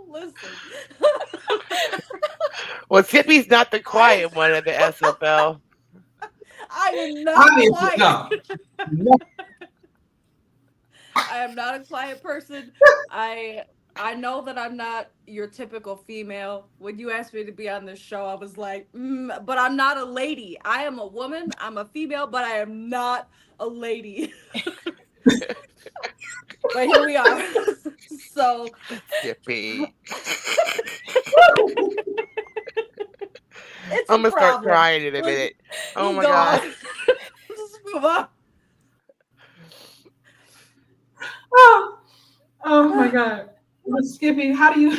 Listen. Well, Skippy's not the quiet one at the SFL. I am not quiet. No. I am not a quiet person. I know that I'm not your typical female. When you asked me to be on this show, I was like, but I'm not a lady. I am a woman. I'm a female, but I am not a lady. But here we are. So Skippy. It's I'm a gonna start problem. crying in a Like, minute. Oh we'll my go god. on. Just move on. Oh my God. Well, Skippy, how do you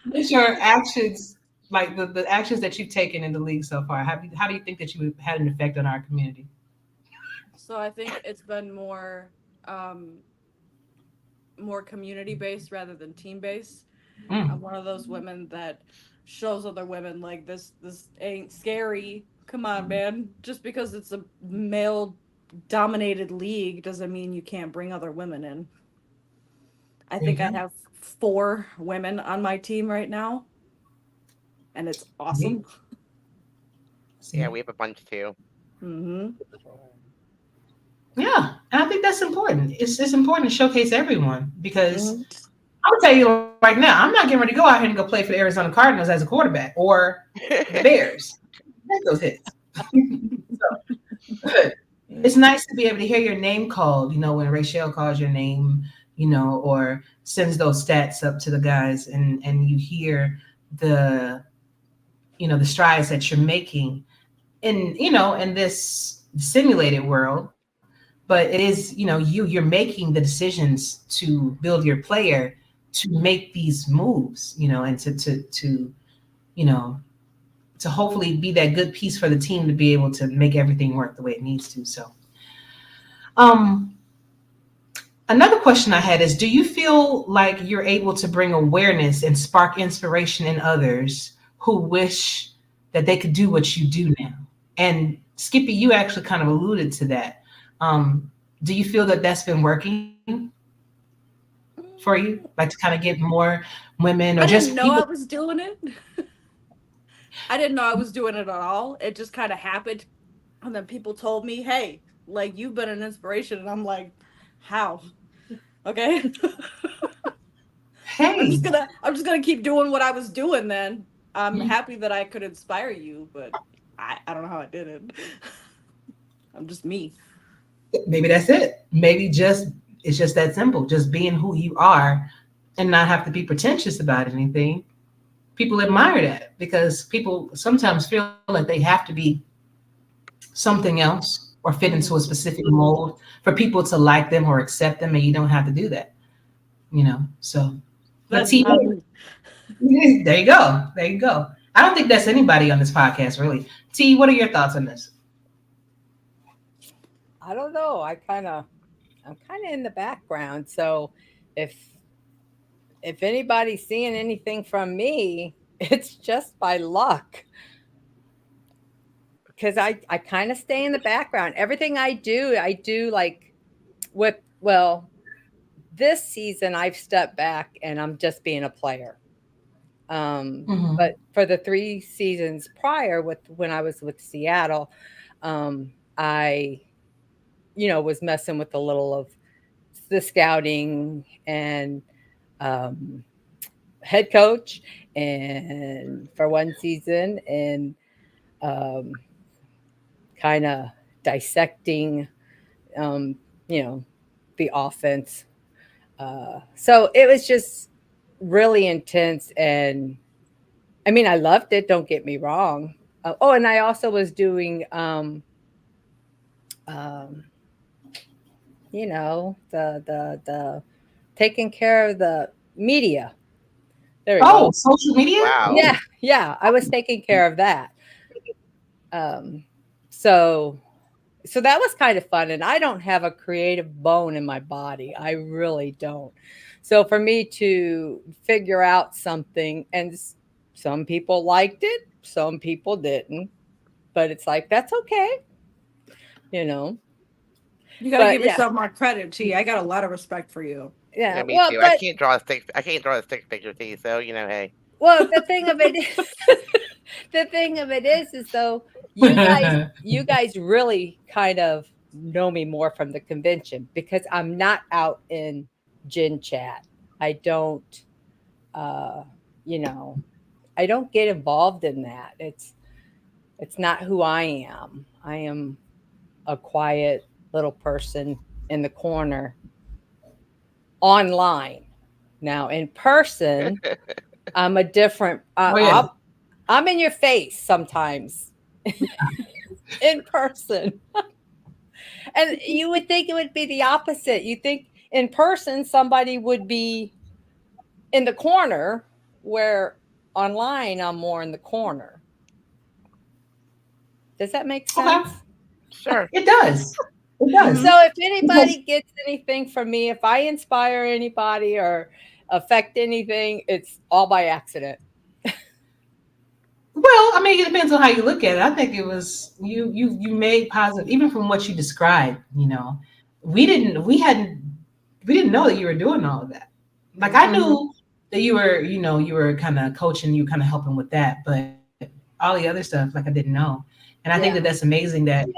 what's your actions, like the actions that you've taken in the league so far? How do you think that you had an effect on our community? So I think it's been more community based rather than team based. I'm Mm. one of those women that shows other women like this ain't scary. Come on, man. Just because it's a male dominated league doesn't mean you can't bring other women in. I There you think I go. have 4 women on my team right now, and it's awesome. See? Yeah, we have a bunch too. Mm-hmm. Yeah, and I think that's important. It's important to showcase everyone because Mm-hmm. I'm gonna tell you right now, I'm not getting ready to go out here and go play for the Arizona Cardinals as a quarterback or the Bears. Take those hits. So, good. It's nice to be able to hear your name called, when Rachel calls your name, or sends those stats up to the guys and you hear the, the strides that you're making in this simulated world. But it is, you're making the decisions to build your player to make these moves, and to you know, to hopefully be that good piece for the team to be able to make everything work the way it needs to. So, um, another question I had is, do you feel like you're able to bring awareness and spark inspiration in others who wish that they could do what you do now? And Skippy, you actually kind of alluded to that. Do you feel that that's been working for you? Like to kind of get more women or I didn't just know people? I was doing it. I didn't know I was doing it at all. It just kind of happened. And then people told me, hey, like, you've been an inspiration. And I'm like, how? Okay. Hey, I'm just gonna keep doing what I was doing then. I'm happy that I could inspire you, but I don't know how I did it. I'm just me. maybe that's it. Maybe it's just that simple. Just being who you are and not have to be pretentious about anything. People admire that because people sometimes feel like they have to be something else or fit into a specific mold for people to like them or accept them, and you don't have to do that. So but That's T, not me. there you go. There you go. I don't think that's anybody on this podcast, really. T, what are your thoughts on this? I don't know. I'm kind of in the background. So if anybody's seeing anything from me, it's just by luck. Because I kind of stay in the background. Everything I do like this season I've stepped back and I'm just being a player. Mm-hmm. But for the 3 seasons prior when I was with Seattle, I, was messing with a little of the scouting and head coach, and for one season, and kind of dissecting, um, the offense. So it was just really intense, and I mean, I loved it. Don't get me wrong. And I also was doing, um, the taking care of the media. There we Oh, go. social media? Wow. Oh, Yeah, I was taking care of that. Um, so that was kind of fun, and I don't have a creative bone in my body. I really don't. So for me to figure out something, and some people liked it, some people didn't, but it's like that's okay, you know. You gotta But give yourself more credit, T. I got a lot of respect for you. Yeah, yeah. me Well, too. but I can't draw a stick figure, T. So hey. the thing of it, the thing of it is though, you guys really kind of know me more from the convention because I'm not out in gin chat. I don't, uh, you know, I don't get involved in that. It's not who I am. I am a quiet little person in the corner online. Now in person, I'm a different. oh yeah. I'm in your face sometimes in person. And you would think it would be the opposite. You think in person somebody would be in the corner, where online I'm more in the corner. Does that make sense? Okay. Sure. It does. It does. So if anybody gets anything from me, if I inspire anybody or affect anything, it's all by accident. Well, I mean, it depends on how you look at it. I think it was you made positive, even from what you described. You know, we didn't know that you were doing all of that. Like I knew that you were, you were kind of coaching, you kind of helping with that, but all the other stuff, like I didn't know. And I think that that's amazing that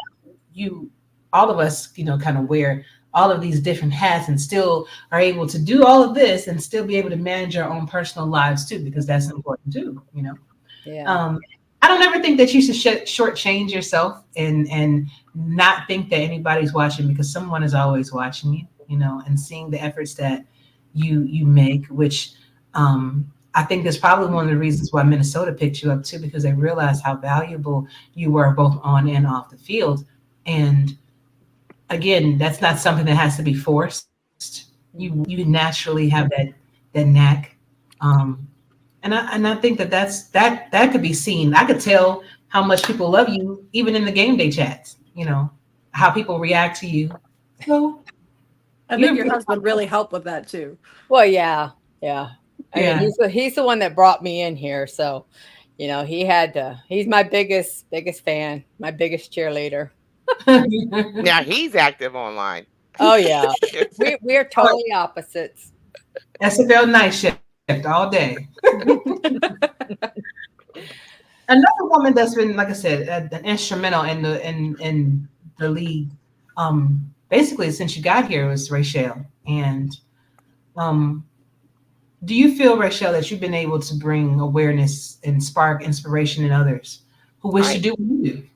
you, all of us, kind of wear all of these different hats and still are able to do all of this and still be able to manage our own personal lives too, because that's important too. Yeah. I don't ever think that you should shortchange yourself and not think that anybody's watching, because someone is always watching you, and seeing the efforts that you make, which I think is probably one of the reasons why Minnesota picked you up too, because they realized how valuable you were both on and off the field. And again, that's not something that has to be forced. You naturally have that knack. And I think that could be seen. I could tell how much people love you, even in the game day chats, how people react to you. So I think your husband really helped with that too. Well, yeah. I mean, he's the one that brought me in here. So, he's my biggest fan, my biggest cheerleader. Now he's active online. Oh yeah. We're totally opposites. SFL night shift all day. Another woman that's been, like I said, instrumental in the league, basically since you got here, was Rachel. And do you feel, Rachel, that you've been able to bring awareness and spark inspiration in others who wish to do what you do?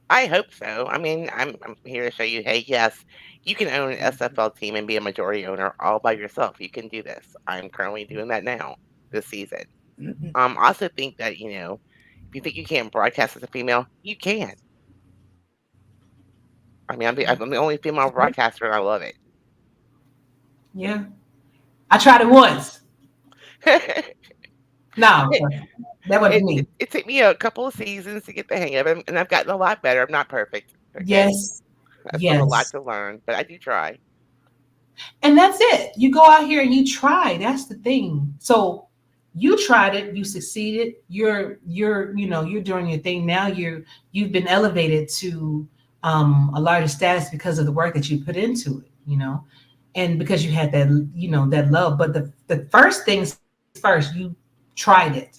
I hope so. I mean, I'm here to show you, hey, yes, you can own an SFL team and be a majority owner all by yourself. You can do this. I'm currently doing that now this season. I also think that, if you think you can't broadcast as a female, you can. I mean, I'm the only female broadcaster, and I love it. Yeah. I tried it once. No, that wasn't me. It took me a couple of seasons to get the hang of it, and I've gotten a lot better. I'm not perfect. Okay? Yes. I still have a lot to learn, but I do try. And that's it. You go out here and you try. That's the thing. So you tried it, you succeeded. You're doing your thing now. You've been elevated to a larger status because of the work that you put into it, and because you had that, that love. But the first things first, you tried it.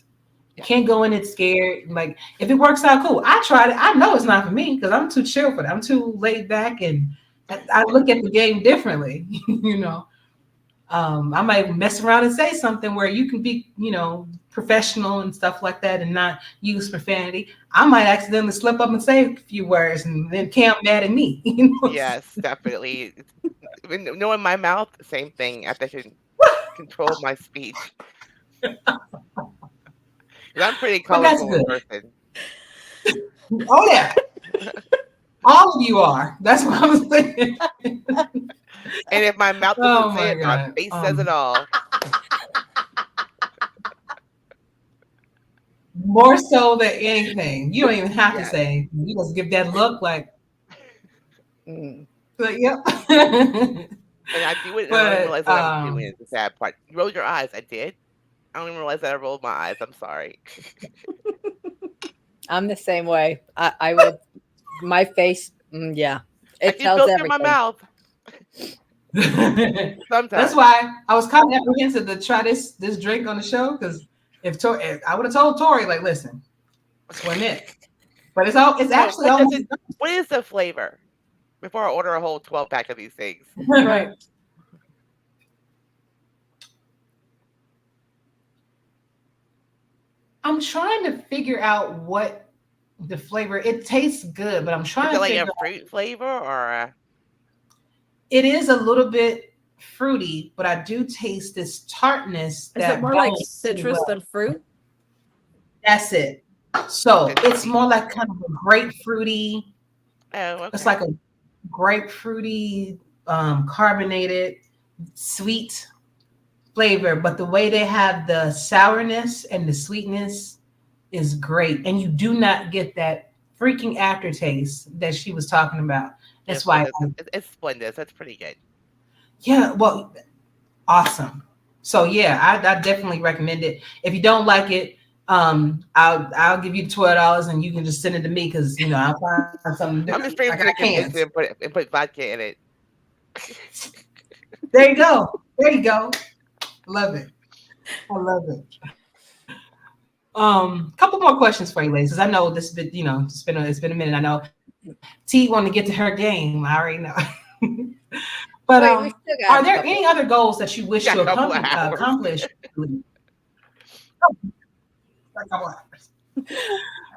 You can't go in it scared. Like, if it works out, cool. I tried it. I know it's not for me because I'm too chill for that. I'm too laid back, and I look at the game differently. I might mess around and say something where you can be, professional and stuff like that and not use profanity. I might accidentally slip up and say a few words, and then Cam mad at me. Yes, definitely. Knowing my mouth, same thing. I have to control my speech. I'm pretty colorful in person. Oh yeah, all of you are. That's what I was thinking. And if my mouth doesn't say it, my face says it all. More so than anything, you don't even have to say anything. You just give that look like, yep. And I do it, and I don't realize that I'm doing it. The sad part. You rolled your eyes. I did. I don't even realize that I rolled my eyes. I'm sorry. I'm the same way. I would, my face, it tells everything. In my mouth. Sometimes. That's why I was kind of apprehensive to try this drink on the show, because if I would have told Tori, like, listen, this wasn't it. But it's actually almost. What is the flavor? Before I order a whole 12-pack of these things. Right. I'm trying to figure out what the flavor. It tastes good, but I'm trying to like figure a fruit flavor or It is a little bit fruity, but I do taste this tartness. Is it more like citrus than fruit? That's it. So it's more like kind of a grapefruity. Oh, It's okay. like a grapefruity, carbonated, sweet flavor. But the way they have the sourness and the sweetness is great, and you do not get that freaking aftertaste that she was talking about. That's Yes, why, it's splendid. That's pretty good. yeah, well, awesome. So yeah, I definitely recommend it. If you don't like it, I'll give you $12 and you can just send it to me because I'll find something I'm different. just straight I gonna got convince cans. you and put vodka in it. There you go. There you go. Love it. I love it. Couple more questions for you, ladies, because I know this been, it's been a minute. I know T wanted to get to her game. I already know. But Wait, we still got are a there couple. any other goals that you wish Got to a couple of hours. accomplish?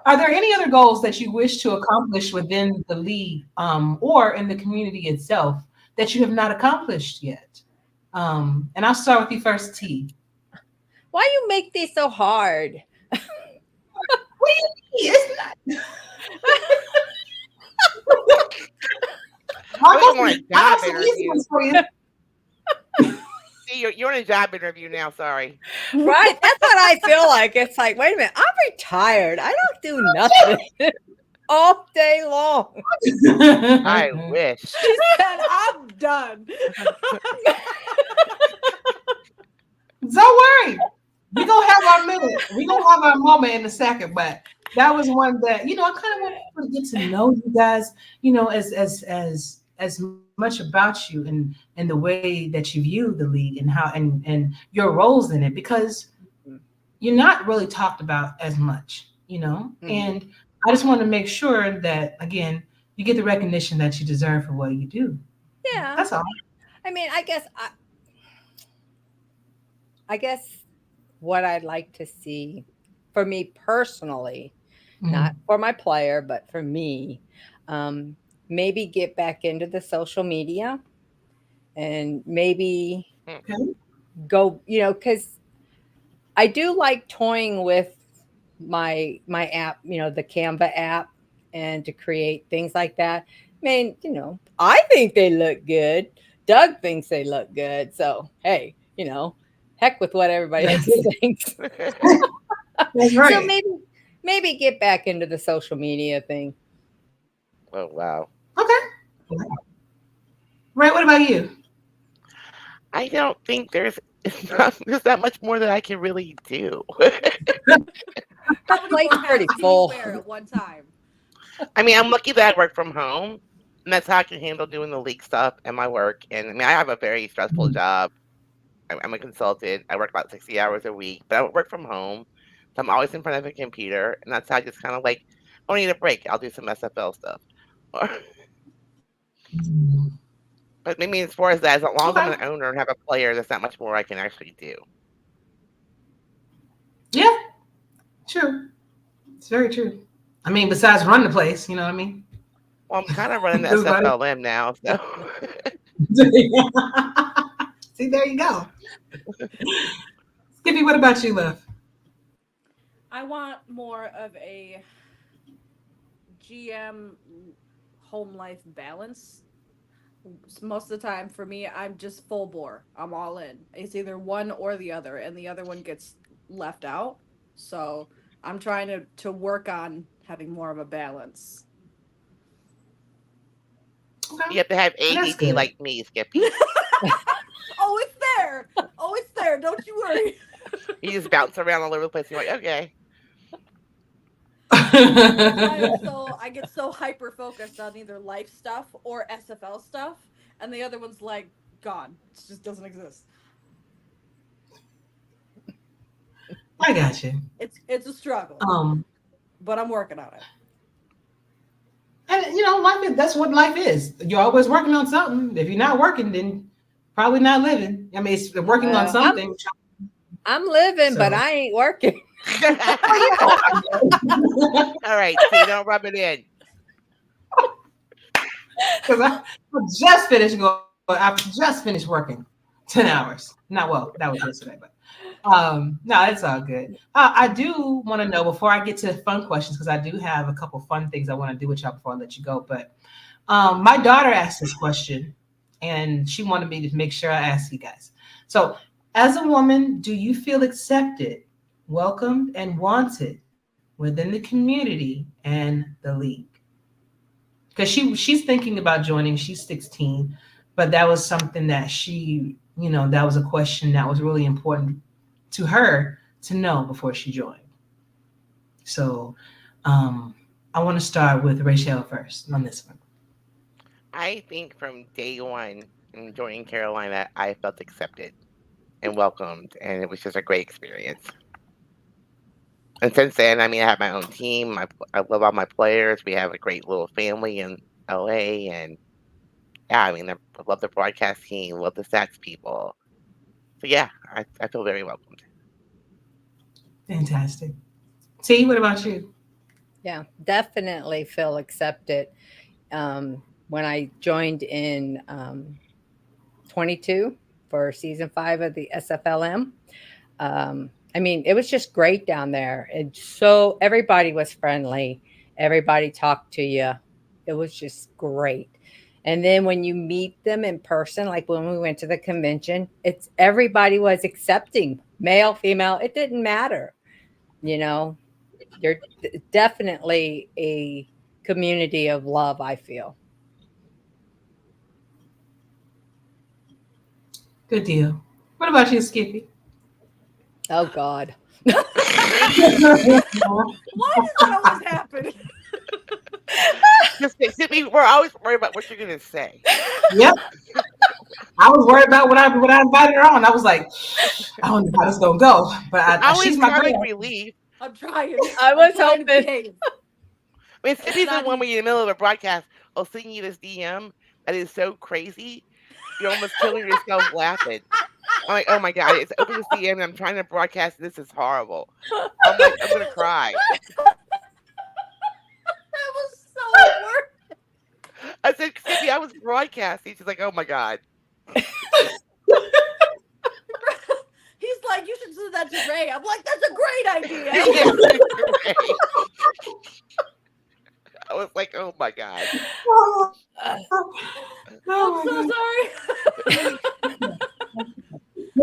Are there any other goals that you wish to accomplish within the league, or in the community itself that you have not accomplished yet? And I'll start with you first, T. Why you make these so hard? What do you mean? It's not. Look, I'm on a I have job some easy interview. ones for you. See, you're in a job interview now. Sorry. Right? That's what I feel like. It's like, wait a minute, I'm retired. I don't do nothing all day long. I wish. She said, "I'm done." Don't worry. We're gonna have our minute. We're gonna have our moment in a second, but that was one that I kind of want people to get to know you guys, as much about you and the way that you view the league and how and your roles in it, because you're not really talked about as much, and I just want to make sure that again you get the recognition that you deserve for what you do. Yeah. That's all. I mean, I guess what I'd like to see for me personally, not for my player, but for me, maybe get back into the social media and maybe go, because I do like toying with my app, the Canva app, and to create things like that. I mean, I think they look good. Doug thinks they look good. So, hey, heck with what everybody else thinks. That's right. So maybe get back into the social media thing. Oh wow. Okay. Right. What about you? I don't think there's that much more that I can really do. Her plate's pretty full. At one time. I mean, I'm lucky that I work from home, and that's how I can handle doing the league stuff and my work. And I mean, I have a very stressful job. I'm a consultant. I work about 60 hours a week, but I work from home. So I'm always in front of a computer, and that's how I just kind of like, I need a break. I'll do some SFL stuff. But maybe as far as that, as long as I'm an owner and have a player, there's not much more I can actually do. Yeah, true. It's very true. I mean, besides run the place, you know what I mean? Well, I'm kind of running the SFLM now, so. See, there you go. Skippy, what about you, love? I want more of a GM home life balance. Most of the time for me, I'm just full bore. I'm all in. It's either one or the other, and the other one gets left out. So I'm trying to work on having more of a balance. Okay. You have to have ADD like me, Skippy. Oh, it's there. Oh, it's there. Don't you worry. You just bounce around all over the place. You're like, okay. I get so hyper focused on either life stuff or SFL stuff, and the other one's like gone. It just doesn't exist. I got you. It's a struggle. But I'm working on it. And life that's what life is. You're always working on something. If you're not working, then probably not living. I mean, it's working on something. I'm living, but I ain't working. All right, so you don't rub it in. Because I just finished working. 10 hours. Not well, that was yesterday, but no, it's all good. I do want to know before I get to fun questions, because I do have a couple fun things I want to do with y'all before I let you go. But my daughter asked this question, and she wanted me to make sure I ask you guys. So, as a woman, do you feel accepted, welcomed, and wanted within the community and the league? Because she's thinking about joining. She's 16, but that was something that she, that was a question that was really important to her to know before she joined. So I want to start with Rachel first on this one. I think from day one in joining Carolina, I felt accepted and welcomed, and it was just a great experience. And since then, I mean, I have my own team. I love all my players. We have a great little family in LA, and yeah, I mean, I love the broadcast team, love the stats people. So yeah, I feel very welcomed. Fantastic. T, what about you? Yeah, definitely feel accepted. When I joined in 22 for season 5 of the SFLM, I mean, it was just great down there. And so everybody was friendly. Everybody talked to you. It was just great. And then when you meet them in person, like when we went to the convention, everybody was accepting, male, female, it didn't matter. You're definitely a community of love, I feel. Good deal. What about you, Skippy? Oh, God. Why does that always happen? We're always worried about what you're gonna say. Yep. I was worried about when I invited her on. I was like, I don't know how this is gonna go, but she's my girl. Relief. I'm trying. I was hoping. hoping. I mean, Sydney's the one when you're in the middle of a broadcast, I'll send you this DM that is so crazy, you're almost killing yourself laughing. I'm like, oh my God, it's open this DM and I'm trying to broadcast. This is horrible. I'm like, I'm gonna cry. That was so weird. I said, Sydney, I was broadcasting. She's like, oh my God. He's like, you should send that to Ray. I'm like, that's a great idea. I was like, oh my God. I'm so sorry. So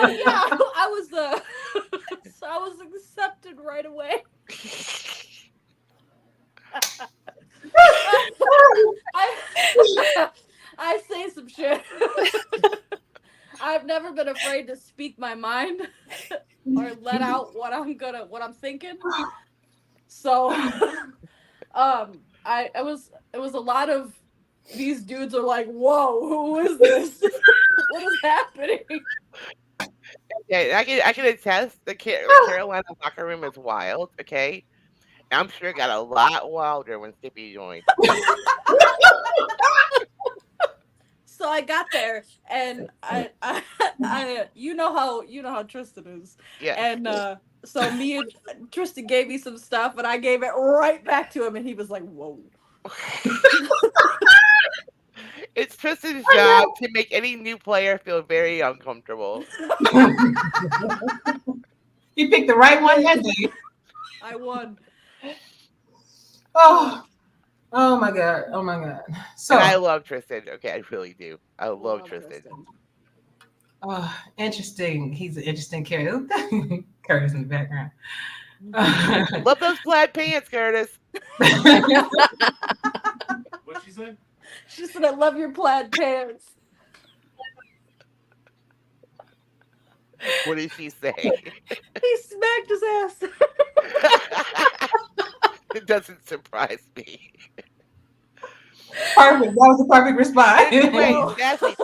yeah, I was accepted right away. I say some shit. I've never been afraid to speak my mind or let out what I'm thinking. So it was a lot of these dudes are like, whoa, who is this? What is happening? Yeah, I can attest the Carolina locker room is wild, okay? I'm sure it got a lot wilder when Skippy joined. So I got there, and I you know how Tristan is, Yeah. And so me and Tristan gave me some stuff, and I gave it right back to him, and he was like, "Whoa." It's Tristan's job to make any new player feel very uncomfortable. You picked the right one that day. I won. Oh my God. Oh my God. So and I love Tristan. Okay, I really do. I love Tristan. Interesting. He's an interesting character. Curtis in the background. Love those plaid pants, Curtis. What'd she say? She said, "I love your plaid pants." What did she say? He smacked his ass. It doesn't surprise me. Perfect. That was a perfect response. Wait, exactly.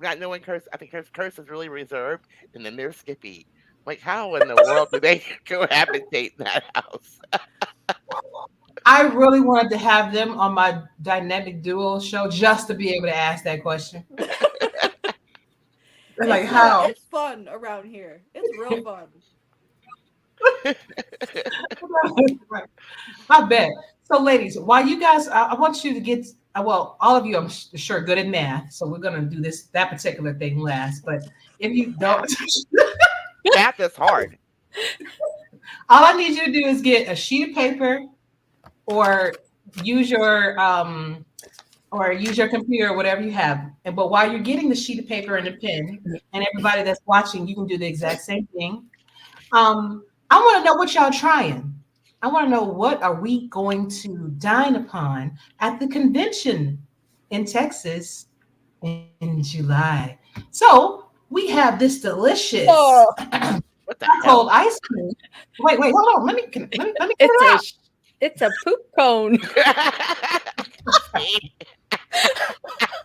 Not knowing Curse, I think Curse is really reserved, and then there's Skippy. Like, how in the world do they cohabitate in that house? I really wanted to have them on my dynamic duo show just to be able to ask that question. Like, how? It's fun around here. It's real fun. I bet. So, ladies, while you guys, I want you to get well, all of you, I'm sure, good at math, so we're gonna do that particular thing last. But if you don't, Math is hard. all I need you to do is get a sheet of paper, or use your computer, or whatever you have. But while you're getting the sheet of paper and a pen, and everybody that's watching, you can do the exact same thing. I want to know what y'all trying. I want to know, what are we going to dine upon at the convention in Texas in July? So we have this delicious What the cold hell? ice cream. Wait, hold on. Let me get it out. It's a poop cone.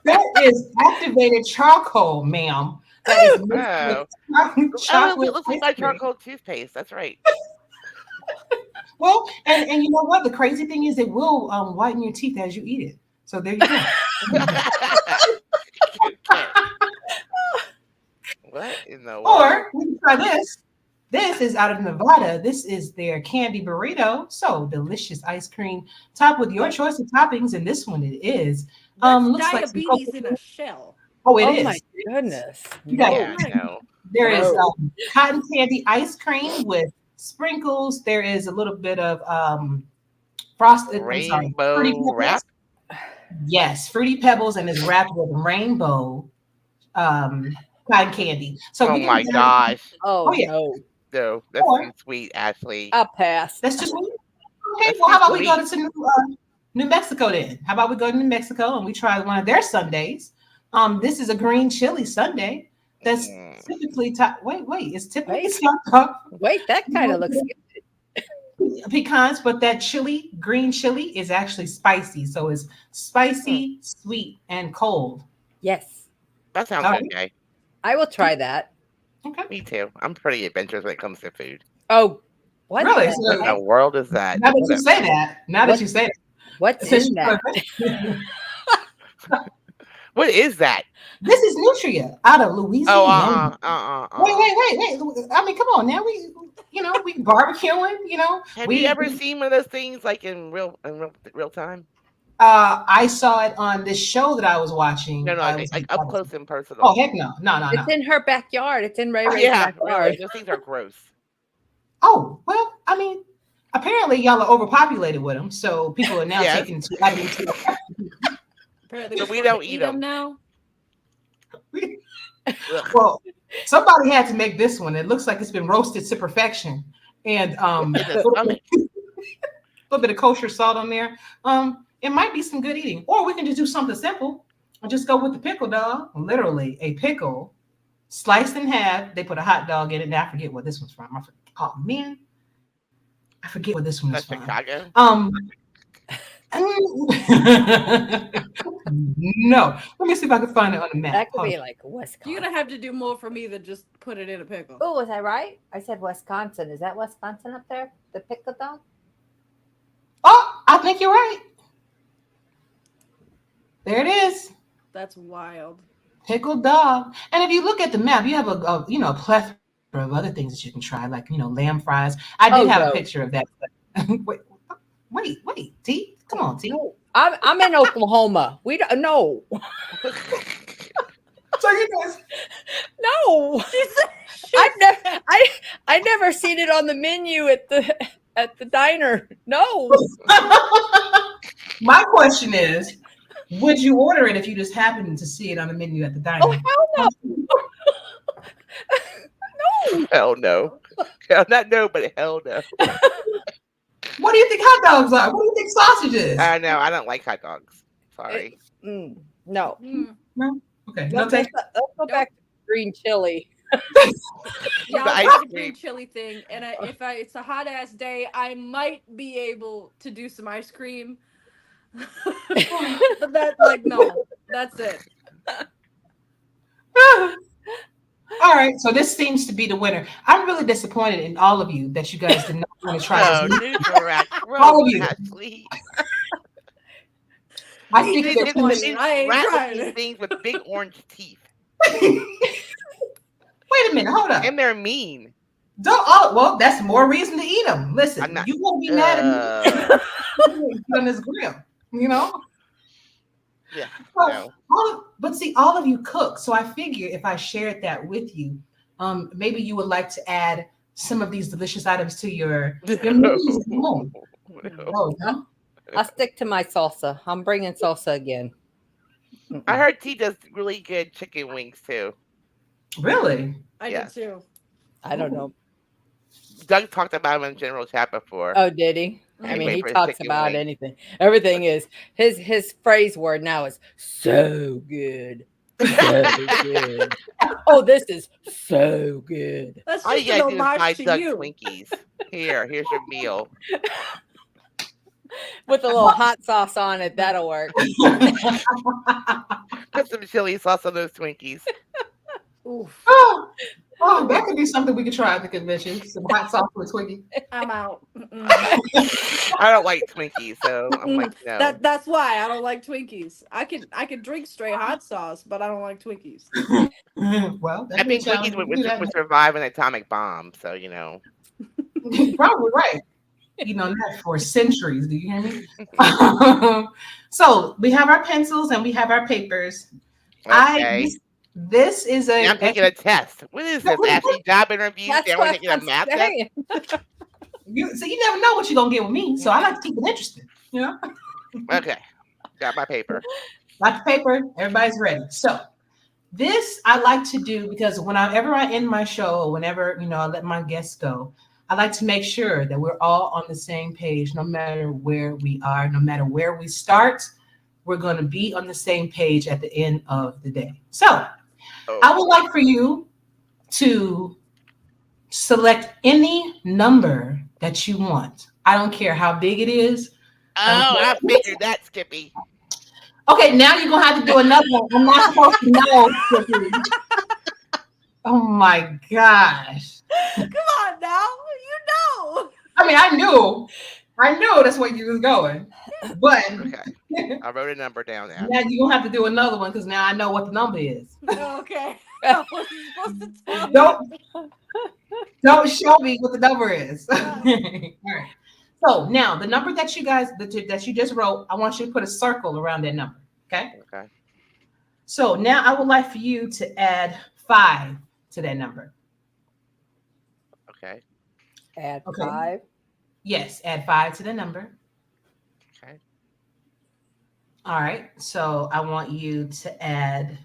That is activated charcoal, ma'am. That is mixed with chocolate. It looks like charcoal toothpaste. That's right. Well, and you know what? The crazy thing is, it will whiten your teeth as you eat it. So there you go. What in the world? Or we can try this. This is out of Nevada. This is their candy burrito. So delicious ice cream, topped with your choice of toppings. And this one, it is. Looks diabetes like in a shell. Oh, it is. Oh my goodness. No. There is cotton candy ice cream with sprinkles. There is a little bit of frosted rainbow wrap. Yes, fruity pebbles, and it's wrapped with rainbow cotton candy. So oh my gosh. Oh yeah. No, that's too sweet, Ashley. I'll pass. That's just sweet. Okay, That's well, how about sweet. we go to New Mexico then? How about we go to New Mexico and we try one of their sundaes? This is a green chili sundae. That's typically it's typically topped up. Wait, that kind of looks good. Pecans, but that green chili is actually spicy. So it's spicy, sweet, and cold. Yes. That sounds okay. I will try that. Okay. Me too. I'm pretty adventurous when it comes to food. Oh, what? Really? What in the world is that? Now that you say that. What's in that? What is that? This is Nutria out of Louisiana. Wait. I mean, come on now. We barbecuing, Have you ever seen one of those things like in real time? I saw it on this show that I was watching. No, like up close and personal. Oh, heck no. It's in her backyard. It's in Ray Ray's backyard. Really, those things are gross. Oh, well, I mean, apparently y'all are overpopulated with them, so people are now taking to Apparently, but we don't eat them now. Well, somebody had to make this one. It looks like it's been roasted to perfection, and a little bit of kosher salt on there. It might be some good eating, or we can just do something simple and just go with the pickle dog. Literally, a pickle sliced in half. They put a hot dog in it. And I forget what this one's from. Oh man, I forget what this one is from. Chicago. No, let me see if I can find it on the map. That could be like Wisconsin. You're gonna have to do more for me than just put it in a pickle. Oh, was I right? I said Wisconsin. Is that Wisconsin up there? The pickle dog? Oh, I think you're right. There it is. That's wild. Pickled dog. And if you look at the map, you have a plethora of other things that you can try, like lamb fries. I did have a picture of that. But wait, T, come on, T. No, I'm in Oklahoma. We don't know. So you guys, no, I never seen it on the menu at the diner. No. My question is, would you order it if you just happened to see it on the menu at the diner? Oh, hell no. No. Hell no. Hell, not no, but hell no. What do you think hot dogs are? What do you think sausage is? I know. I don't like hot dogs. Sorry. No. No? Okay. Let's go back to green chili. Yeah, I'll do the green chili thing, and if it's a hot ass day, I might be able to do some ice cream. But that's it. All right, so this seems to be the winner. I'm really disappointed in all of you that you guys did not want to try this. All of you. I think these things with big orange teeth. Wait a minute, hold up. And they're mean. Well, that's more reason to eat them. Listen, you won't be mad at me on this grill, Yeah. Well, No. but see, all of you cook, so I figure if I shared that with you, maybe you would like to add some of these delicious items to your menus at home. No. Oh, no? I'll stick to my salsa. I'm bringing salsa again. I heard T does really good chicken wings too. Really? I Yes. did too. I don't know. Doug talked about him in general chat before. Oh, did he? I Can't mean, wait he for his talks chicken about wing. anything. Everything is his phrase word now is so good. So good. Oh, this is so good. That's All just you an gotta do is buy homage to Doug you. Twinkies. Here's your meal. With a little hot sauce on it, that'll work. Put some chili sauce on those Twinkies. Oof. Oh, that could be something we could try at the convention. Some hot sauce with Twinkie. I'm out. I don't like Twinkies, so I'm like, no. That's why I don't like Twinkies. I can drink straight hot sauce, but I don't like Twinkies. Well, I that'd be a think Twinkies challenge. We can do that. would survive an atomic bomb, so you know. Probably right. Eating on that for centuries. Do you hear me? So we have our pencils and we have our papers. Okay. This is a. I'm taking a test. What is this? Ashley job interview? That's Then we're what taking a I'm math test? saying. So you never know what you're gonna get with me. So I like to keep it interesting. You know. Okay. Got my paper. Got the paper. Everybody's ready. So this I like to do because whenever I end my show, whenever I let my guests go, I like to make sure that we're all on the same page, no matter where we are, no matter where we start. We're going to be on the same page at the end of the day. So I would like for you to select any number that you want. I don't care how big it is. I figured that, Skippy. Okay, now you're going to have to do another one. I'm not supposed to know, Skippy. Oh my gosh. Come on now. You know. I mean, I knew that's where you was going. But okay. I wrote a number down now. Now you're gonna have to do another one because now I know what the number is. Okay. I wasn't supposed to tell you. Don't show me what the number is. All right. So now the number that you guys that you just wrote, I want you to put a circle around that number. Okay. Okay. So now I would like for you to add 5 to that number. Okay. Add 5. Yes, add 5 to the number. Okay. All right. So I want you to add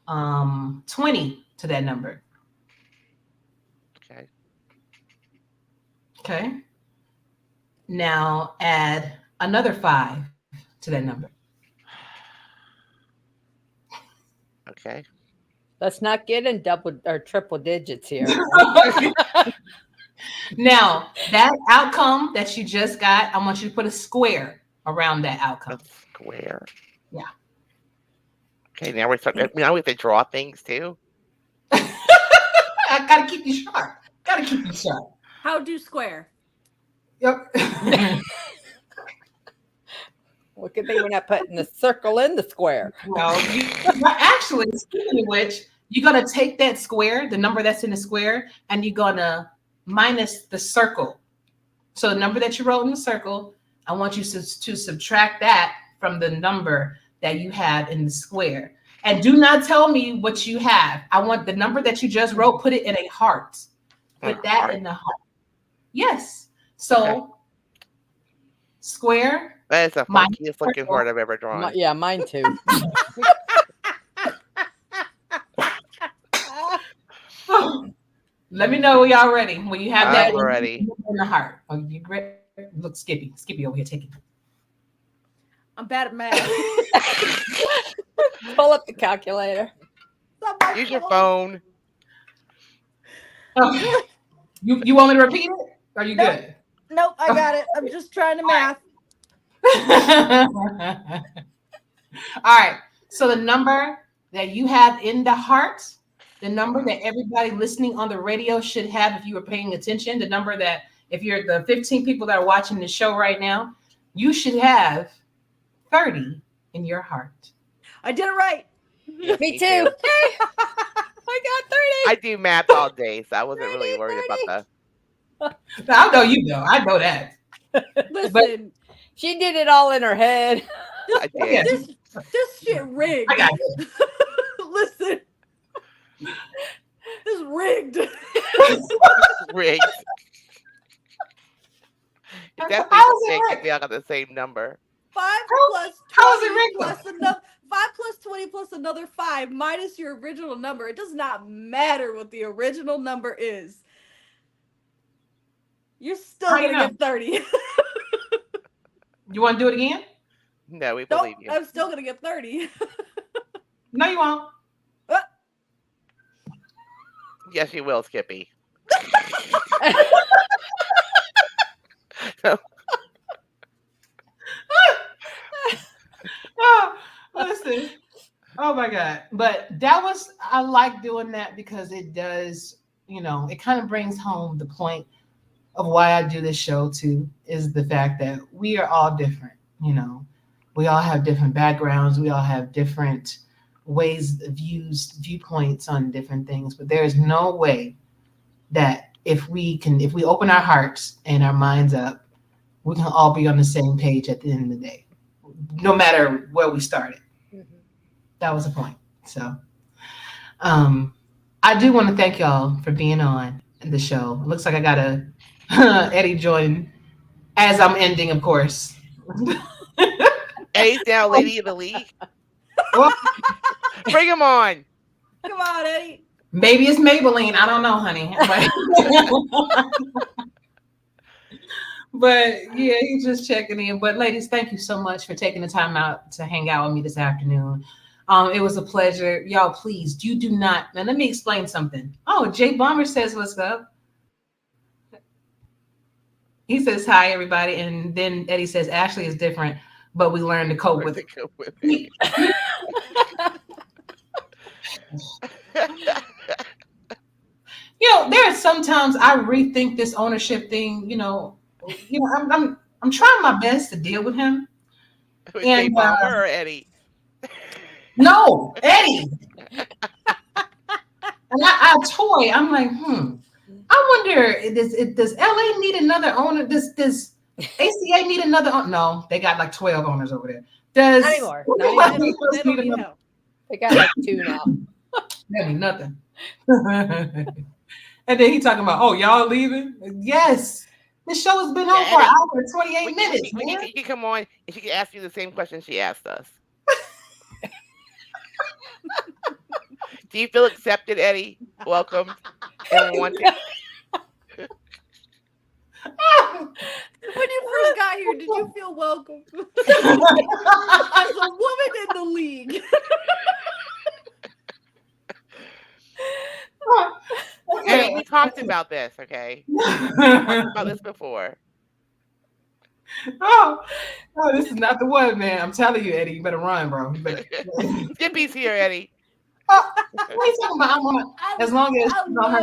20 to that number. Okay. Okay. Now add another 5 to that number. Okay. Let's not get in double or triple digits here. Now, that outcome that you just got, I want you to put a square around that outcome. A square. Yeah. Okay, now we're starting. Now we have to draw things too. I gotta keep you sharp. How do square? Yep. Well, good thing we're not putting the circle in the square. Well, actually, speaking of which, you're gonna take that square, the number that's in the square, and you're gonna minus the circle. So the number that you wrote in the circle, I want you to subtract that from the number that you have in the square. And do not tell me what you have. I want the number that you just wrote, put it in a heart. Put that in the heart. Yes. So okay. Square. That is the funkiest looking heart I've ever drawn. Yeah, mine too. Let me know when y'all ready. When you have that ready. In the heart. Oh, you great. Look, Skippy over here taking it. I'm bad at math. Pull up the calculator. Use your phone. Okay. You want me to repeat it? Are you good? Nope, I got it. I'm just trying to math. All right. So the number that you have in the heart, the number that everybody listening on the radio should have if you were paying attention, the number that if you're the 15 people that are watching the show right now, you should have 30 in your heart. I did it right. Yeah, me too. I got 30. I do math all day, so I wasn't really worried about that. I know you know. I know that. Listen, she did it all in her head. I did. This shit rigged. I got it. Listen. This is rigged. Rigged. How Definitely is it think rigged? we all got the same number. 5 plus how is it 20 rigged, plus though? another 5 plus 20 plus another 5 minus your original number. It does not matter what the original number is. You're still How you gonna know? get 30. You want to do it again? No, we Nope, believe you. I'm still gonna get 30. No, you won't. Yes, you will, Skippy. Oh, listen. Oh my God. But I like doing that because it does, it kind of brings home the point of why I do this show too, is the fact that we are all different. We all have different backgrounds. We all have different viewpoints on different things. But there is no way that if we open our hearts and our minds up, we can all be on the same page at the end of the day, no matter where we started. That was the point. So I do want to thank y'all for being on the show. It looks like I got a Eddie join as I'm ending, of course. Eddie's now lady of the league. Well, Bring him on. Come on, Eddie. maybe it's Maybelline. I don't know, honey. But yeah, he's just checking in. But ladies, thank you so much for taking the time out to hang out with me this afternoon. It was a pleasure. Y'all, please, you do not. Now, let me explain something. Oh, Jay Bomber says, what's up? He says, hi, everybody. And then Eddie says, Ashley is different, but we learned to cope with it. There are sometimes I rethink this ownership thing. I'm trying my best to deal with him. With Jay Bomber or Eddie? No, Eddie. And I toy. I'm like, I wonder, does LA need another owner? Does ACA need another owner? No, they got like 12 owners over there. Does Not anymore. They don't need help. They got like 2 now. That mean nothing. And then he talking about, oh, y'all leaving? Yes. This show has been on for an hour and 28 minutes. You can come on and she can ask you the same question she asked us. Do you feel accepted, Eddie? Welcome and wanted. When you first got here, did you feel welcome? As a woman in the league. Eddie, we talked about this, okay? We talked about this before. Oh, this is not the one, man. I'm telling you, Eddie, you better run, bro. Skippy's here, Eddie. What are you talking about? As long as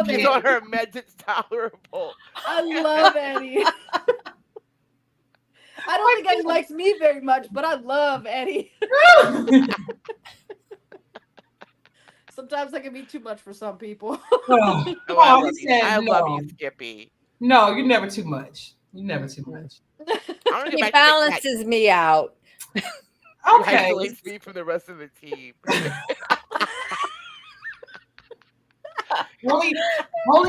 it's on her meds, it's tolerable. I love Eddie. I don't think Eddie likes me very much, but I love Eddie. Sometimes I can be too much for some people. I love you, Skippy. No, you're never too much. You're never too much. He balances me out. Okay. Isolates me from the rest of the team. Only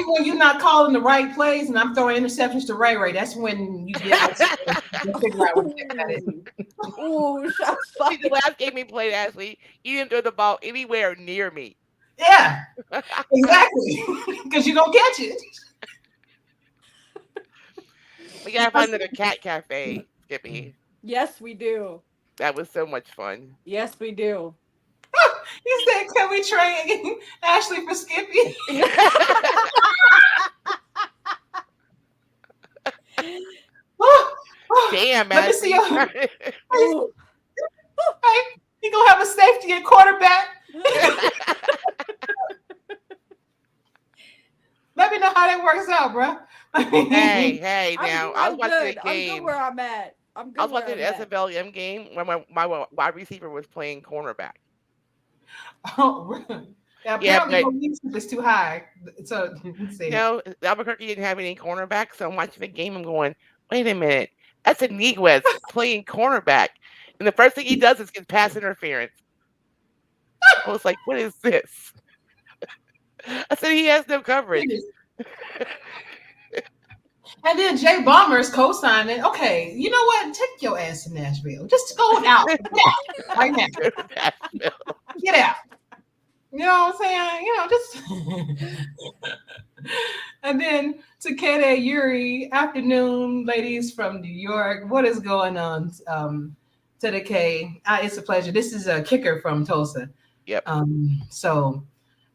when you're not calling the right plays and I'm throwing interceptions to Ray. That's when you get to figure out what that is. Ooh, shots fired. The last game we played, Ashley, you didn't throw the ball anywhere near me. Yeah, exactly. Because you don't catch it. We gotta find another cat cafe, Skippy. Yes, we do. That was so much fun. Yes, we do. You said, can we train Ashley for Skippy? Damn, man. Let me see your. Hey, you gonna have a safety at quarterback? Let me know how that works out, bro. Hey, now I was watching the game. I'm good where I'm at. I was watching the SFL game when my wide receiver was playing cornerback. Oh, really? Yeah, apparently it's too high. So Albuquerque didn't have any cornerback, so I'm watching the game. I'm going, wait a minute, that's Iniguez playing cornerback. And the first thing he does is get pass interference. I was like, what is this? I said, he has no coverage. And then Jay Bomber's co-signing. Okay, you know what? Take your ass to Nashville. Just go out. Get out right now. Go to Nashville. Get out. You know what I'm saying? Just. And then Takeda Yuri, afternoon, ladies from New York. What is going on? To the K. It's a pleasure. This is a kicker from Tulsa. Yep. So,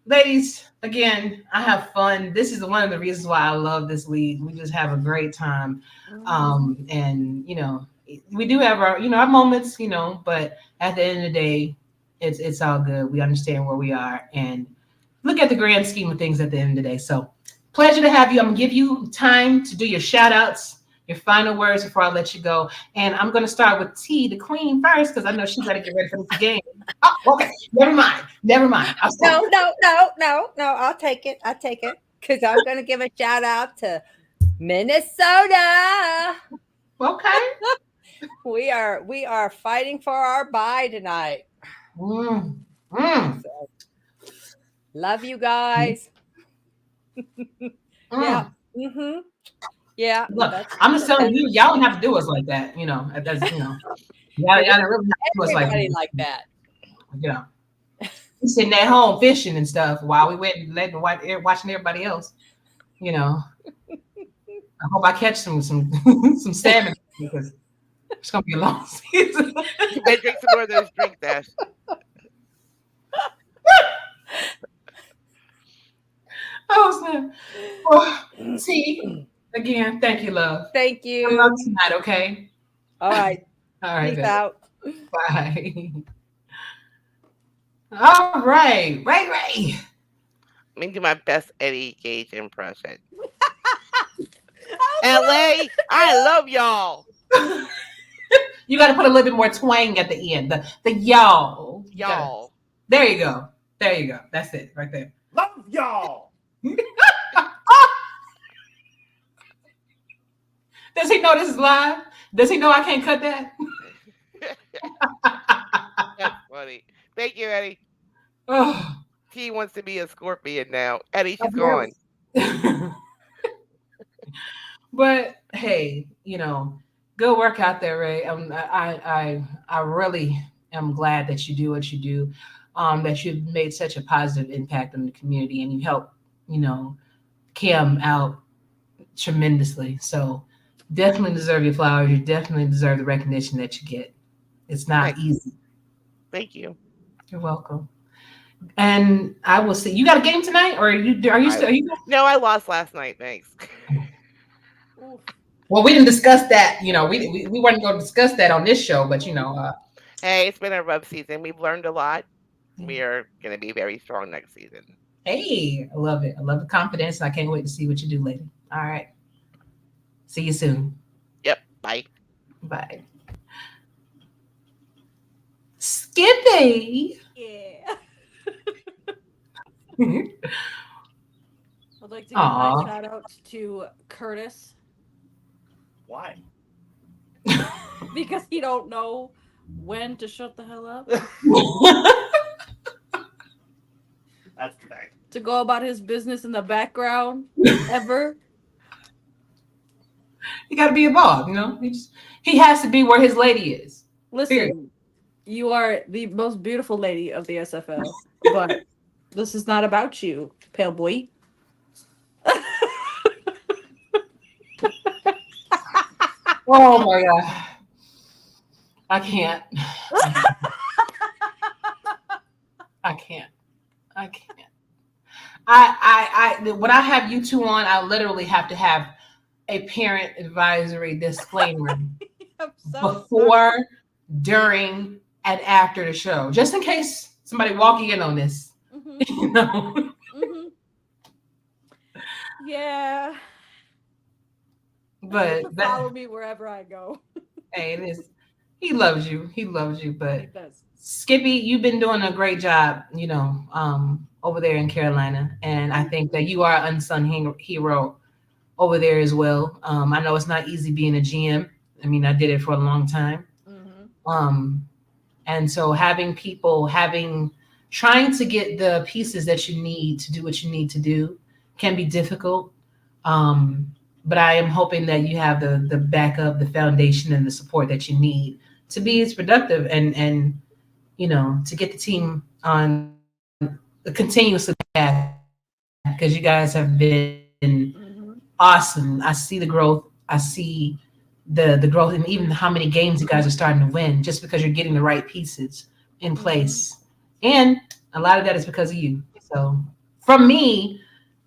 ladies, again, I have fun. This is one of the reasons why I love this league. We just have a great time. And we do have our moments, but at the end of the day, it's all good. We understand where we are and look at the grand scheme of things at the end of the day. So, pleasure to have you. I'm gonna give you time to do your shout outs, your final words before I let you go. And I'm going to start with T, the queen, first, because I know she's got to get ready for this game. Oh, okay. Never mind. No. I'll take it. Because I'm going to give a shout out to Minnesota. Okay. We are fighting for our bye tonight. So, love you guys. Yeah. Mm-hmm. Yeah. Look, I'm just telling you, y'all don't have to do us like that. That's y'all don't really have to do us like that. We sitting at home fishing and stuff while we went and watching everybody else. I hope I catch some salmon because it's gonna be a long season. You better drink some more of those drinks, Ash. Oh, well, T, again, thank you, love. Thank you. I love tonight, okay? All right. Peace out. Bye. All right. Ray. Let me do my best Eddie Gage impression. LA, I love y'all. You got to put a little bit more twang at the end. The y'all. Y'all. There you go. That's it right there. Love y'all. Does he know this is live? Does he know I can't cut that? That's funny. Thank you, Eddie. Oh. He wants to be a scorpion now. Eddie, she's gone. But hey, go work out there, Ray. I really am glad that you do what you do. That you've made such a positive impact on the community, and you help, Kim out tremendously. So definitely deserve your flowers. You definitely deserve the recognition that you get. It's not easy. Thank you. You're welcome. And I will see. You got a game tonight, or are you still? No, I lost last night. Thanks. Well, we didn't discuss that. We weren't going to discuss that on this show, but hey, it's been a rough season. We've learned a lot. We are going to be very strong next season. Hey, I love it. I love the confidence. I can't wait to see what you do later. All right. See you soon. Yep. Bye. Bye. Skippy. Yeah. I'd like to give my shout out to Curtis. Why? Because he don't know when to shut the hell up. That's the fact. To go about his business in the background ever. You got to be involved, He has to be where his lady is. Listen, Period. You are the most beautiful lady of the SFL, but this is not about you, pale boy. Oh my God. I can't. I can't. When I have you two on, I literally have to have a parent advisory disclaimer before, during, and after the show, just in case somebody walking in on this. Yeah. But follow me wherever I go. Hey, it is. He loves you. But Skippy, you've been doing a great job, over there in Carolina, and I think that you are an unsung hero over there as well. I know it's not easy being a GM. I mean, I did it for a long time. And so trying to get the pieces that you need to do what you need to do can be difficult. But I am hoping that you have the backup, the foundation, and the support that you need to be as productive and to get the team on a continuous path, because you guys have been awesome. I see the growth. I see the growth, and even how many games you guys are starting to win just because you're getting the right pieces in place. And a lot of that is because of you. So from me,